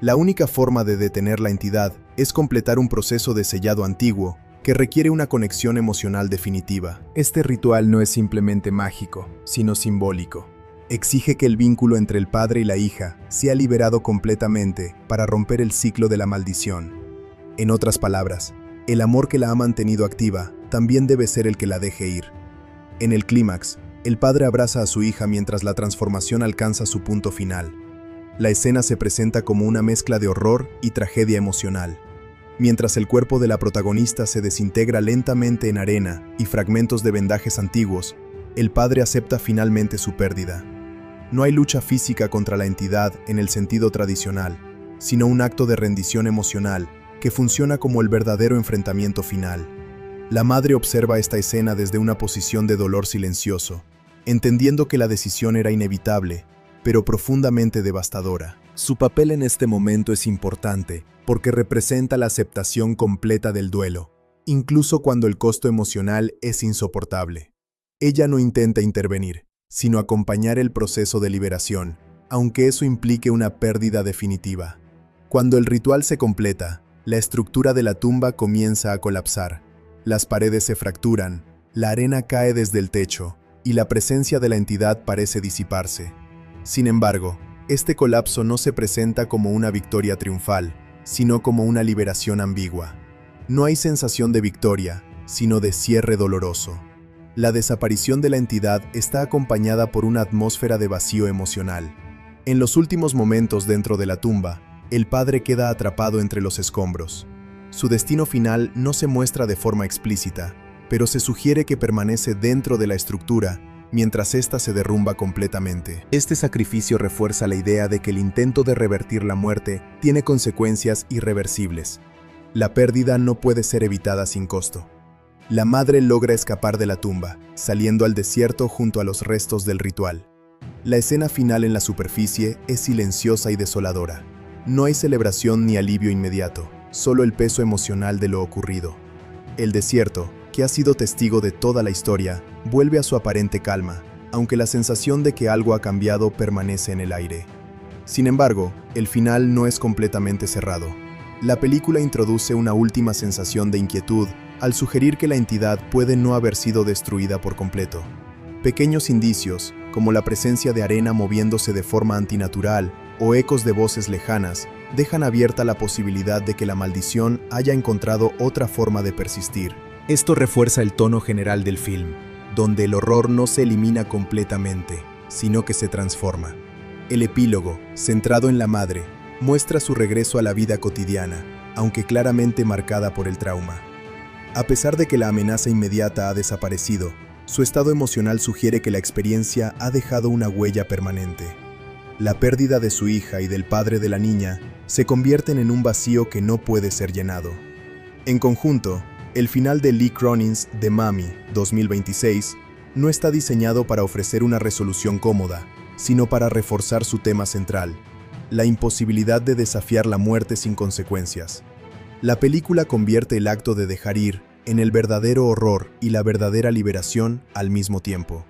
La única forma de detener la entidad es completar un proceso de sellado antiguo que requiere una conexión emocional definitiva. Este ritual no es simplemente mágico, sino simbólico. Exige que el vínculo entre el padre y la hija sea liberado completamente para romper el ciclo de la maldición. En otras palabras, el amor que la ha mantenido activa también debe ser el que la deje ir. En el clímax, el padre abraza a su hija mientras la transformación alcanza su punto final. La escena se presenta como una mezcla de horror y tragedia emocional. Mientras el cuerpo de la protagonista se desintegra lentamente en arena y fragmentos de vendajes antiguos, el padre acepta finalmente su pérdida. No hay lucha física contra la entidad en el sentido tradicional, sino un acto de rendición emocional que funciona como el verdadero enfrentamiento final. La madre observa esta escena desde una posición de dolor silencioso, entendiendo que la decisión era inevitable, pero profundamente devastadora. Su papel en este momento es importante porque representa la aceptación completa del duelo, incluso cuando el costo emocional es insoportable. Ella no intenta intervenir, sino acompañar el proceso de liberación, aunque eso implique una pérdida definitiva. Cuando el ritual se completa, la estructura de la tumba comienza a colapsar. Las paredes se fracturan, la arena cae desde el techo, y la presencia de la entidad parece disiparse. Sin embargo, este colapso no se presenta como una victoria triunfal, sino como una liberación ambigua. No hay sensación de victoria, sino de cierre doloroso. La desaparición de la entidad está acompañada por una atmósfera de vacío emocional. En los últimos momentos dentro de la tumba, el padre queda atrapado entre los escombros. Su destino final no se muestra de forma explícita, pero se sugiere que permanece dentro de la estructura mientras ésta se derrumba completamente. Este sacrificio refuerza la idea de que el intento de revertir la muerte tiene consecuencias irreversibles. La pérdida no puede ser evitada sin costo. La madre logra escapar de la tumba, saliendo al desierto junto a los restos del ritual. La escena final en la superficie es silenciosa y desoladora. No hay celebración ni alivio inmediato, solo el peso emocional de lo ocurrido. El desierto, que ha sido testigo de toda la historia, vuelve a su aparente calma, aunque la sensación de que algo ha cambiado permanece en el aire. Sin embargo, el final no es completamente cerrado. La película introduce una última sensación de inquietud al sugerir que la entidad puede no haber sido destruida por completo. Pequeños indicios, como la presencia de arena moviéndose de forma antinatural o ecos de voces lejanas, dejan abierta la posibilidad de que la maldición haya encontrado otra forma de persistir. Esto refuerza el tono general del film, donde el horror no se elimina completamente, sino que se transforma. El epílogo, centrado en la madre, muestra su regreso a la vida cotidiana, aunque claramente marcada por el trauma. A pesar de que la amenaza inmediata ha desaparecido, su estado emocional sugiere que la experiencia ha dejado una huella permanente. La pérdida de su hija y del padre de la niña se convierten en un vacío que no puede ser llenado. En conjunto, el final de Lee Cronin's The Mummy, 2026, no está diseñado para ofrecer una resolución cómoda, sino para reforzar su tema central, la imposibilidad de desafiar la muerte sin consecuencias. La película convierte el acto de dejar ir en el verdadero horror y la verdadera liberación al mismo tiempo.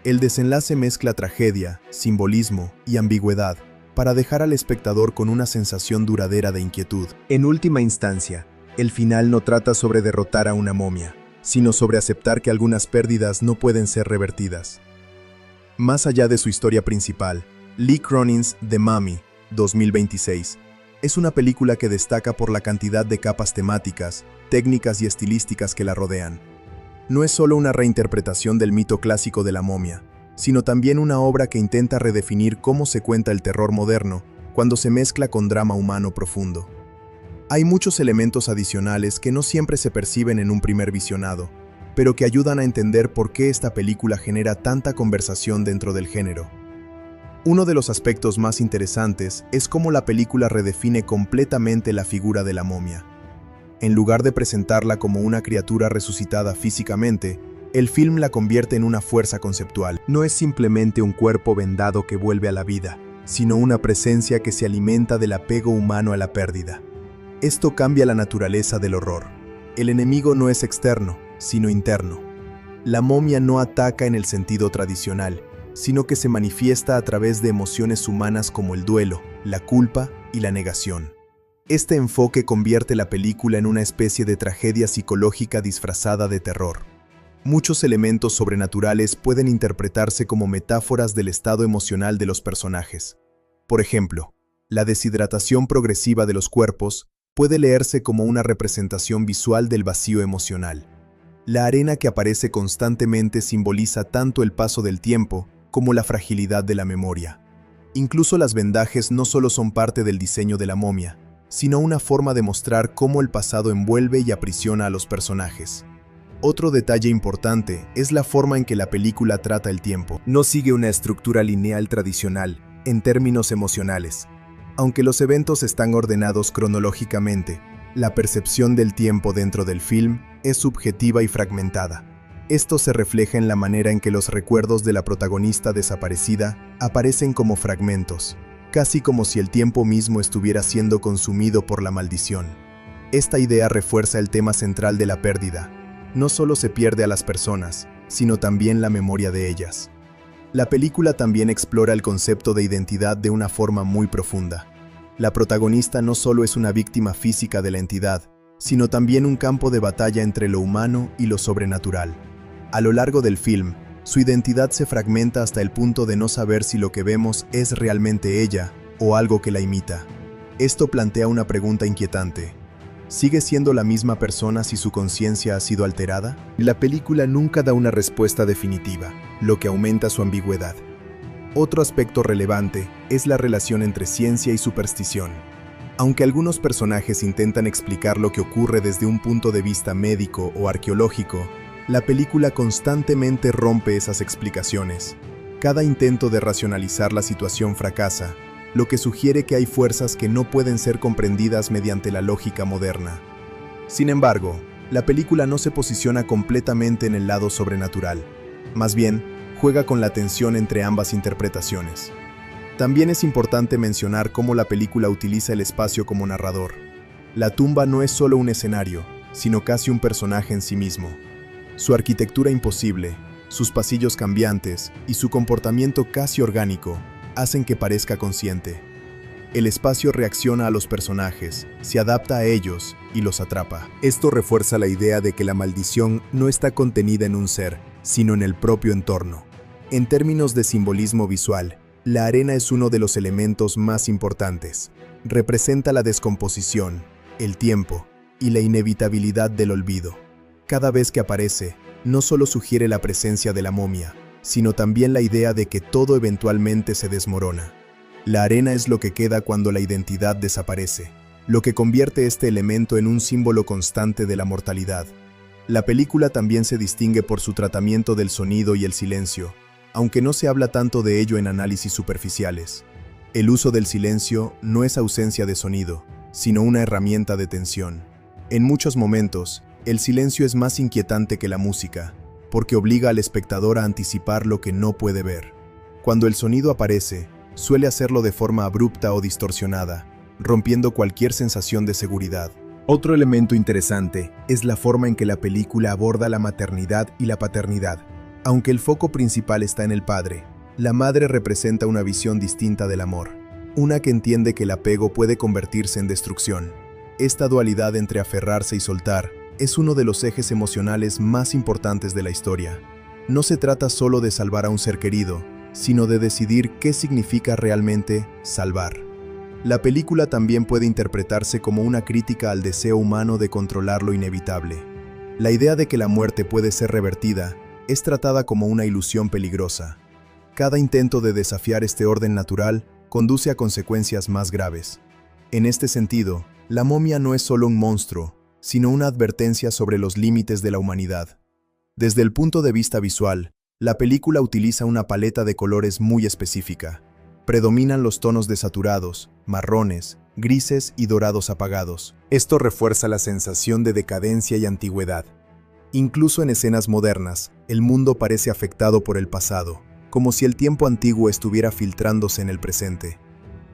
El desenlace mezcla tragedia, simbolismo y ambigüedad para dejar al espectador con una sensación duradera de inquietud. En última instancia, el final no trata sobre derrotar a una momia, sino sobre aceptar que algunas pérdidas no pueden ser revertidas. Más allá de su historia principal, Lee Cronin's The Mummy, 2026, es una película que destaca por la cantidad de capas temáticas, técnicas y estilísticas que la rodean. No es solo una reinterpretación del mito clásico de la momia, sino también una obra que intenta redefinir cómo se cuenta el terror moderno cuando se mezcla con drama humano profundo. Hay muchos elementos adicionales que no siempre se perciben en un primer visionado, pero que ayudan a entender por qué esta película genera tanta conversación dentro del género. Uno de los aspectos más interesantes es cómo la película redefine completamente la figura de la momia. En lugar de presentarla como una criatura resucitada físicamente, el film la convierte en una fuerza conceptual. No es simplemente un cuerpo vendado que vuelve a la vida, sino una presencia que se alimenta del apego humano a la pérdida. Esto cambia la naturaleza del horror. El enemigo no es externo, sino interno. La momia no ataca en el sentido tradicional, sino que se manifiesta a través de emociones humanas como el duelo, la culpa y la negación. Este enfoque convierte la película en una especie de tragedia psicológica disfrazada de terror. Muchos elementos sobrenaturales pueden interpretarse como metáforas del estado emocional de los personajes. Por ejemplo, la deshidratación progresiva de los cuerpos puede leerse como una representación visual del vacío emocional. La arena que aparece constantemente simboliza tanto el paso del tiempo como la fragilidad de la memoria. Incluso las vendajes no solo son parte del diseño de la momia, sino una forma de mostrar cómo el pasado envuelve y aprisiona a los personajes. Otro detalle importante es la forma en que la película trata el tiempo. No sigue una estructura lineal tradicional, en términos emocionales. Aunque los eventos están ordenados cronológicamente, la percepción del tiempo dentro del film es subjetiva y fragmentada. Esto se refleja en la manera en que los recuerdos de la protagonista desaparecida aparecen como fragmentos, casi como si el tiempo mismo estuviera siendo consumido por la maldición. Esta idea refuerza el tema central de la pérdida. No solo se pierde a las personas, sino también la memoria de ellas. La película también explora el concepto de identidad de una forma muy profunda. La protagonista no solo es una víctima física de la entidad, sino también un campo de batalla entre lo humano y lo sobrenatural. A lo largo del film, su identidad se fragmenta hasta el punto de no saber si lo que vemos es realmente ella o algo que la imita. Esto plantea una pregunta inquietante. ¿Sigue siendo la misma persona si su conciencia ha sido alterada? La película nunca da una respuesta definitiva, lo que aumenta su ambigüedad. Otro aspecto relevante es la relación entre ciencia y superstición. Aunque algunos personajes intentan explicar lo que ocurre desde un punto de vista médico o arqueológico, la película constantemente rompe esas explicaciones. Cada intento de racionalizar la situación fracasa, lo que sugiere que hay fuerzas que no pueden ser comprendidas mediante la lógica moderna. Sin embargo, la película no se posiciona completamente en el lado sobrenatural. Más bien, juega con la tensión entre ambas interpretaciones. También es importante mencionar cómo la película utiliza el espacio como narrador. La tumba no es solo un escenario, sino casi un personaje en sí mismo. Su arquitectura imposible, sus pasillos cambiantes y su comportamiento casi orgánico hacen que parezca consciente. El espacio reacciona a los personajes, se adapta a ellos y los atrapa. Esto refuerza la idea de que la maldición no está contenida en un ser, sino en el propio entorno. En términos de simbolismo visual, la arena es uno de los elementos más importantes. Representa la descomposición, el tiempo y la inevitabilidad del olvido. Cada vez que aparece, no solo sugiere la presencia de la momia, sino también la idea de que todo eventualmente se desmorona. La arena es lo que queda cuando la identidad desaparece, lo que convierte este elemento en un símbolo constante de la mortalidad. La película también se distingue por su tratamiento del sonido y el silencio, aunque no se habla tanto de ello en análisis superficiales. El uso del silencio no es ausencia de sonido, sino una herramienta de tensión. En muchos momentos, el silencio es más inquietante que la música, porque obliga al espectador a anticipar lo que no puede ver. Cuando el sonido aparece, suele hacerlo de forma abrupta o distorsionada, rompiendo cualquier sensación de seguridad. Otro elemento interesante es la forma en que la película aborda la maternidad y la paternidad. Aunque el foco principal está en el padre, la madre representa una visión distinta del amor, una que entiende que el apego puede convertirse en destrucción. Esta dualidad entre aferrarse y soltar es uno de los ejes emocionales más importantes de la historia. No se trata solo de salvar a un ser querido, sino de decidir qué significa realmente salvar. La película también puede interpretarse como una crítica al deseo humano de controlar lo inevitable. La idea de que la muerte puede ser revertida es tratada como una ilusión peligrosa. Cada intento de desafiar este orden natural conduce a consecuencias más graves. En este sentido, la momia no es solo un monstruo, sino una advertencia sobre los límites de la humanidad. Desde el punto de vista visual, la película utiliza una paleta de colores muy específica. Predominan los tonos desaturados, marrones, grises y dorados apagados. Esto refuerza la sensación de decadencia y antigüedad. Incluso en escenas modernas, el mundo parece afectado por el pasado, como si el tiempo antiguo estuviera filtrándose en el presente.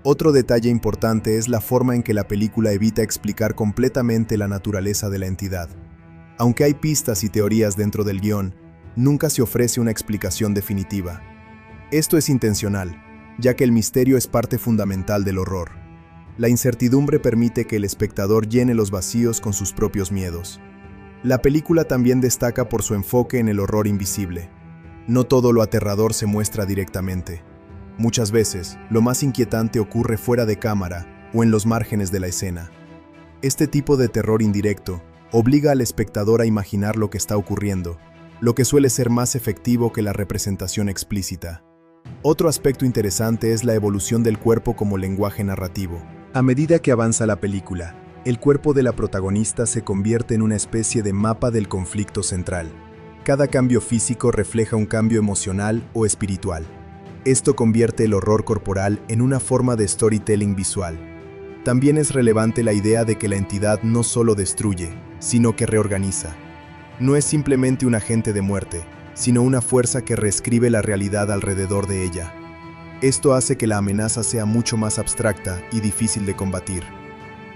Otro detalle importante es la forma en que la película evita explicar completamente la naturaleza de la entidad. Aunque hay pistas y teorías dentro del guión, nunca se ofrece una explicación definitiva. Esto es intencional, ya que el misterio es parte fundamental del horror. La incertidumbre permite que el espectador llene los vacíos con sus propios miedos. La película también destaca por su enfoque en el horror invisible. No todo lo aterrador se muestra directamente. Muchas veces, lo más inquietante ocurre fuera de cámara o en los márgenes de la escena. Este tipo de terror indirecto obliga al espectador a imaginar lo que está ocurriendo, lo que suele ser más efectivo que la representación explícita. Otro aspecto interesante es la evolución del cuerpo como lenguaje narrativo. A medida que avanza la película, el cuerpo de la protagonista se convierte en una especie de mapa del conflicto central. Cada cambio físico refleja un cambio emocional o espiritual. Esto convierte el horror corporal en una forma de storytelling visual. También es relevante la idea de que la entidad no solo destruye, sino que reorganiza. No es simplemente un agente de muerte, sino una fuerza que reescribe la realidad alrededor de ella. Esto hace que la amenaza sea mucho más abstracta y difícil de combatir.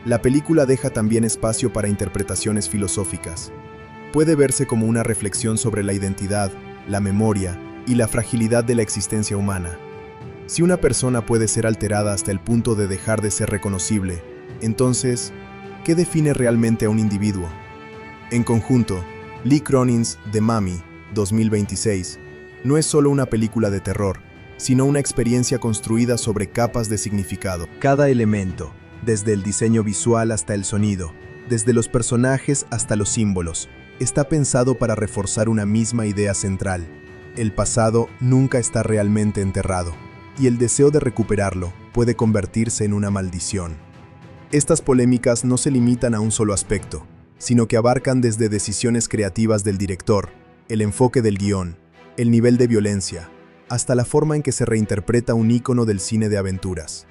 La película deja también espacio para interpretaciones filosóficas. Puede verse como una reflexión sobre la identidad, la memoria y la fragilidad de la existencia humana. Si una persona puede ser alterada hasta el punto de dejar de ser reconocible, entonces, ¿qué define realmente a un individuo? En conjunto, Lee Cronin's The Mummy, 2026, no es solo una película de terror, sino una experiencia construida sobre capas de significado. Cada elemento, desde el diseño visual hasta el sonido, desde los personajes hasta los símbolos, está pensado para reforzar una misma idea central. El pasado nunca está realmente enterrado, y el deseo de recuperarlo puede convertirse en una maldición. Estas polémicas no se limitan a un solo aspecto, sino que abarcan desde decisiones creativas del director, el enfoque del guión, el nivel de violencia, hasta la forma en que se reinterpreta un ícono del cine de aventuras.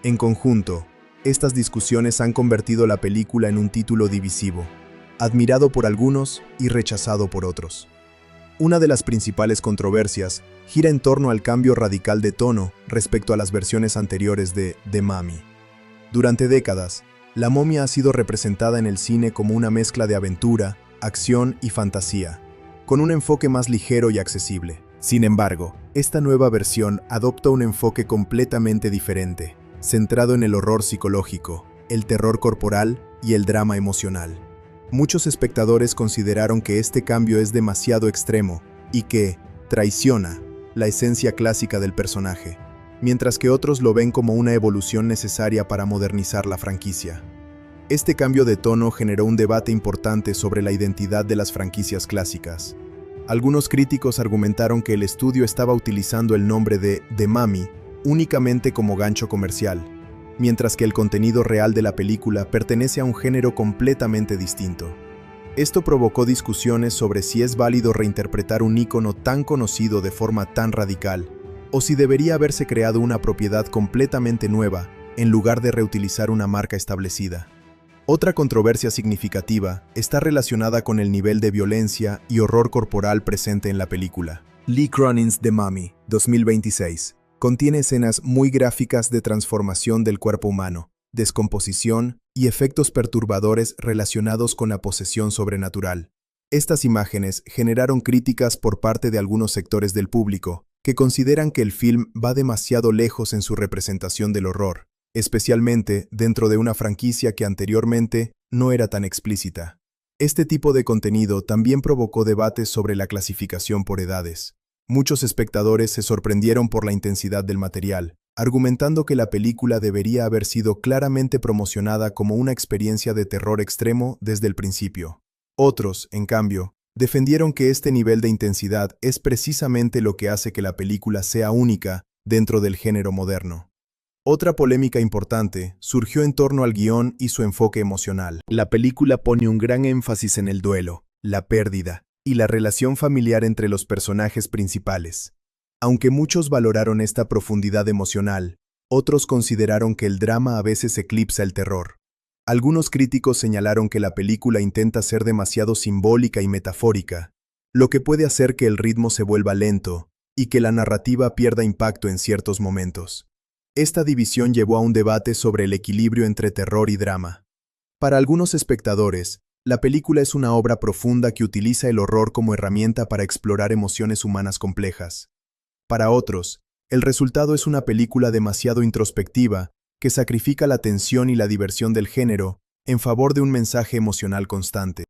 En conjunto, estas discusiones han convertido la película en un título divisivo, admirado por algunos y rechazado por otros. Una de las principales controversias gira en torno al cambio radical de tono respecto a las versiones anteriores de The Mummy. Durante décadas, la momia ha sido representada en el cine como una mezcla de aventura, acción y fantasía, con un enfoque más ligero y accesible. Sin embargo, esta nueva versión adopta un enfoque completamente diferente, centrado en el horror psicológico, el terror corporal y el drama emocional. Muchos espectadores consideraron que este cambio es demasiado extremo y que traiciona la esencia clásica del personaje, mientras que otros lo ven como una evolución necesaria para modernizar la franquicia. Este cambio de tono generó un debate importante sobre la identidad de las franquicias clásicas. Algunos críticos argumentaron que el estudio estaba utilizando el nombre de The Mummy únicamente como gancho comercial, mientras que el contenido real de la película pertenece a un género completamente distinto. Esto provocó discusiones sobre si es válido reinterpretar un ícono tan conocido de forma tan radical, o si debería haberse creado una propiedad completamente nueva en lugar de reutilizar una marca establecida. Otra controversia significativa está relacionada con el nivel de violencia y horror corporal presente en la película. Lee Cronin's The Mummy, 2026, contiene escenas muy gráficas de transformación del cuerpo humano, descomposición y efectos perturbadores relacionados con la posesión sobrenatural. Estas imágenes generaron críticas por parte de algunos sectores del público, que consideran que el film va demasiado lejos en su representación del horror, especialmente dentro de una franquicia que anteriormente no era tan explícita. Este tipo de contenido también provocó debates sobre la clasificación por edades. Muchos espectadores se sorprendieron por la intensidad del material, argumentando que la película debería haber sido claramente promocionada como una experiencia de terror extremo desde el principio. Otros, en cambio, defendieron que este nivel de intensidad es precisamente lo que hace que la película sea única dentro del género moderno. Otra polémica importante surgió en torno al guión y su enfoque emocional. La película pone un gran énfasis en el duelo, la pérdida y la relación familiar entre los personajes principales. Aunque muchos valoraron esta profundidad emocional, otros consideraron que el drama a veces eclipsa el terror. Algunos críticos señalaron que la película intenta ser demasiado simbólica y metafórica, lo que puede hacer que el ritmo se vuelva lento y que la narrativa pierda impacto en ciertos momentos. Esta división llevó a un debate sobre el equilibrio entre terror y drama. Para algunos espectadores, la película es una obra profunda que utiliza el horror como herramienta para explorar emociones humanas complejas. Para otros, el resultado es una película demasiado introspectiva que sacrifica la tensión y la diversión del género en favor de un mensaje emocional constante.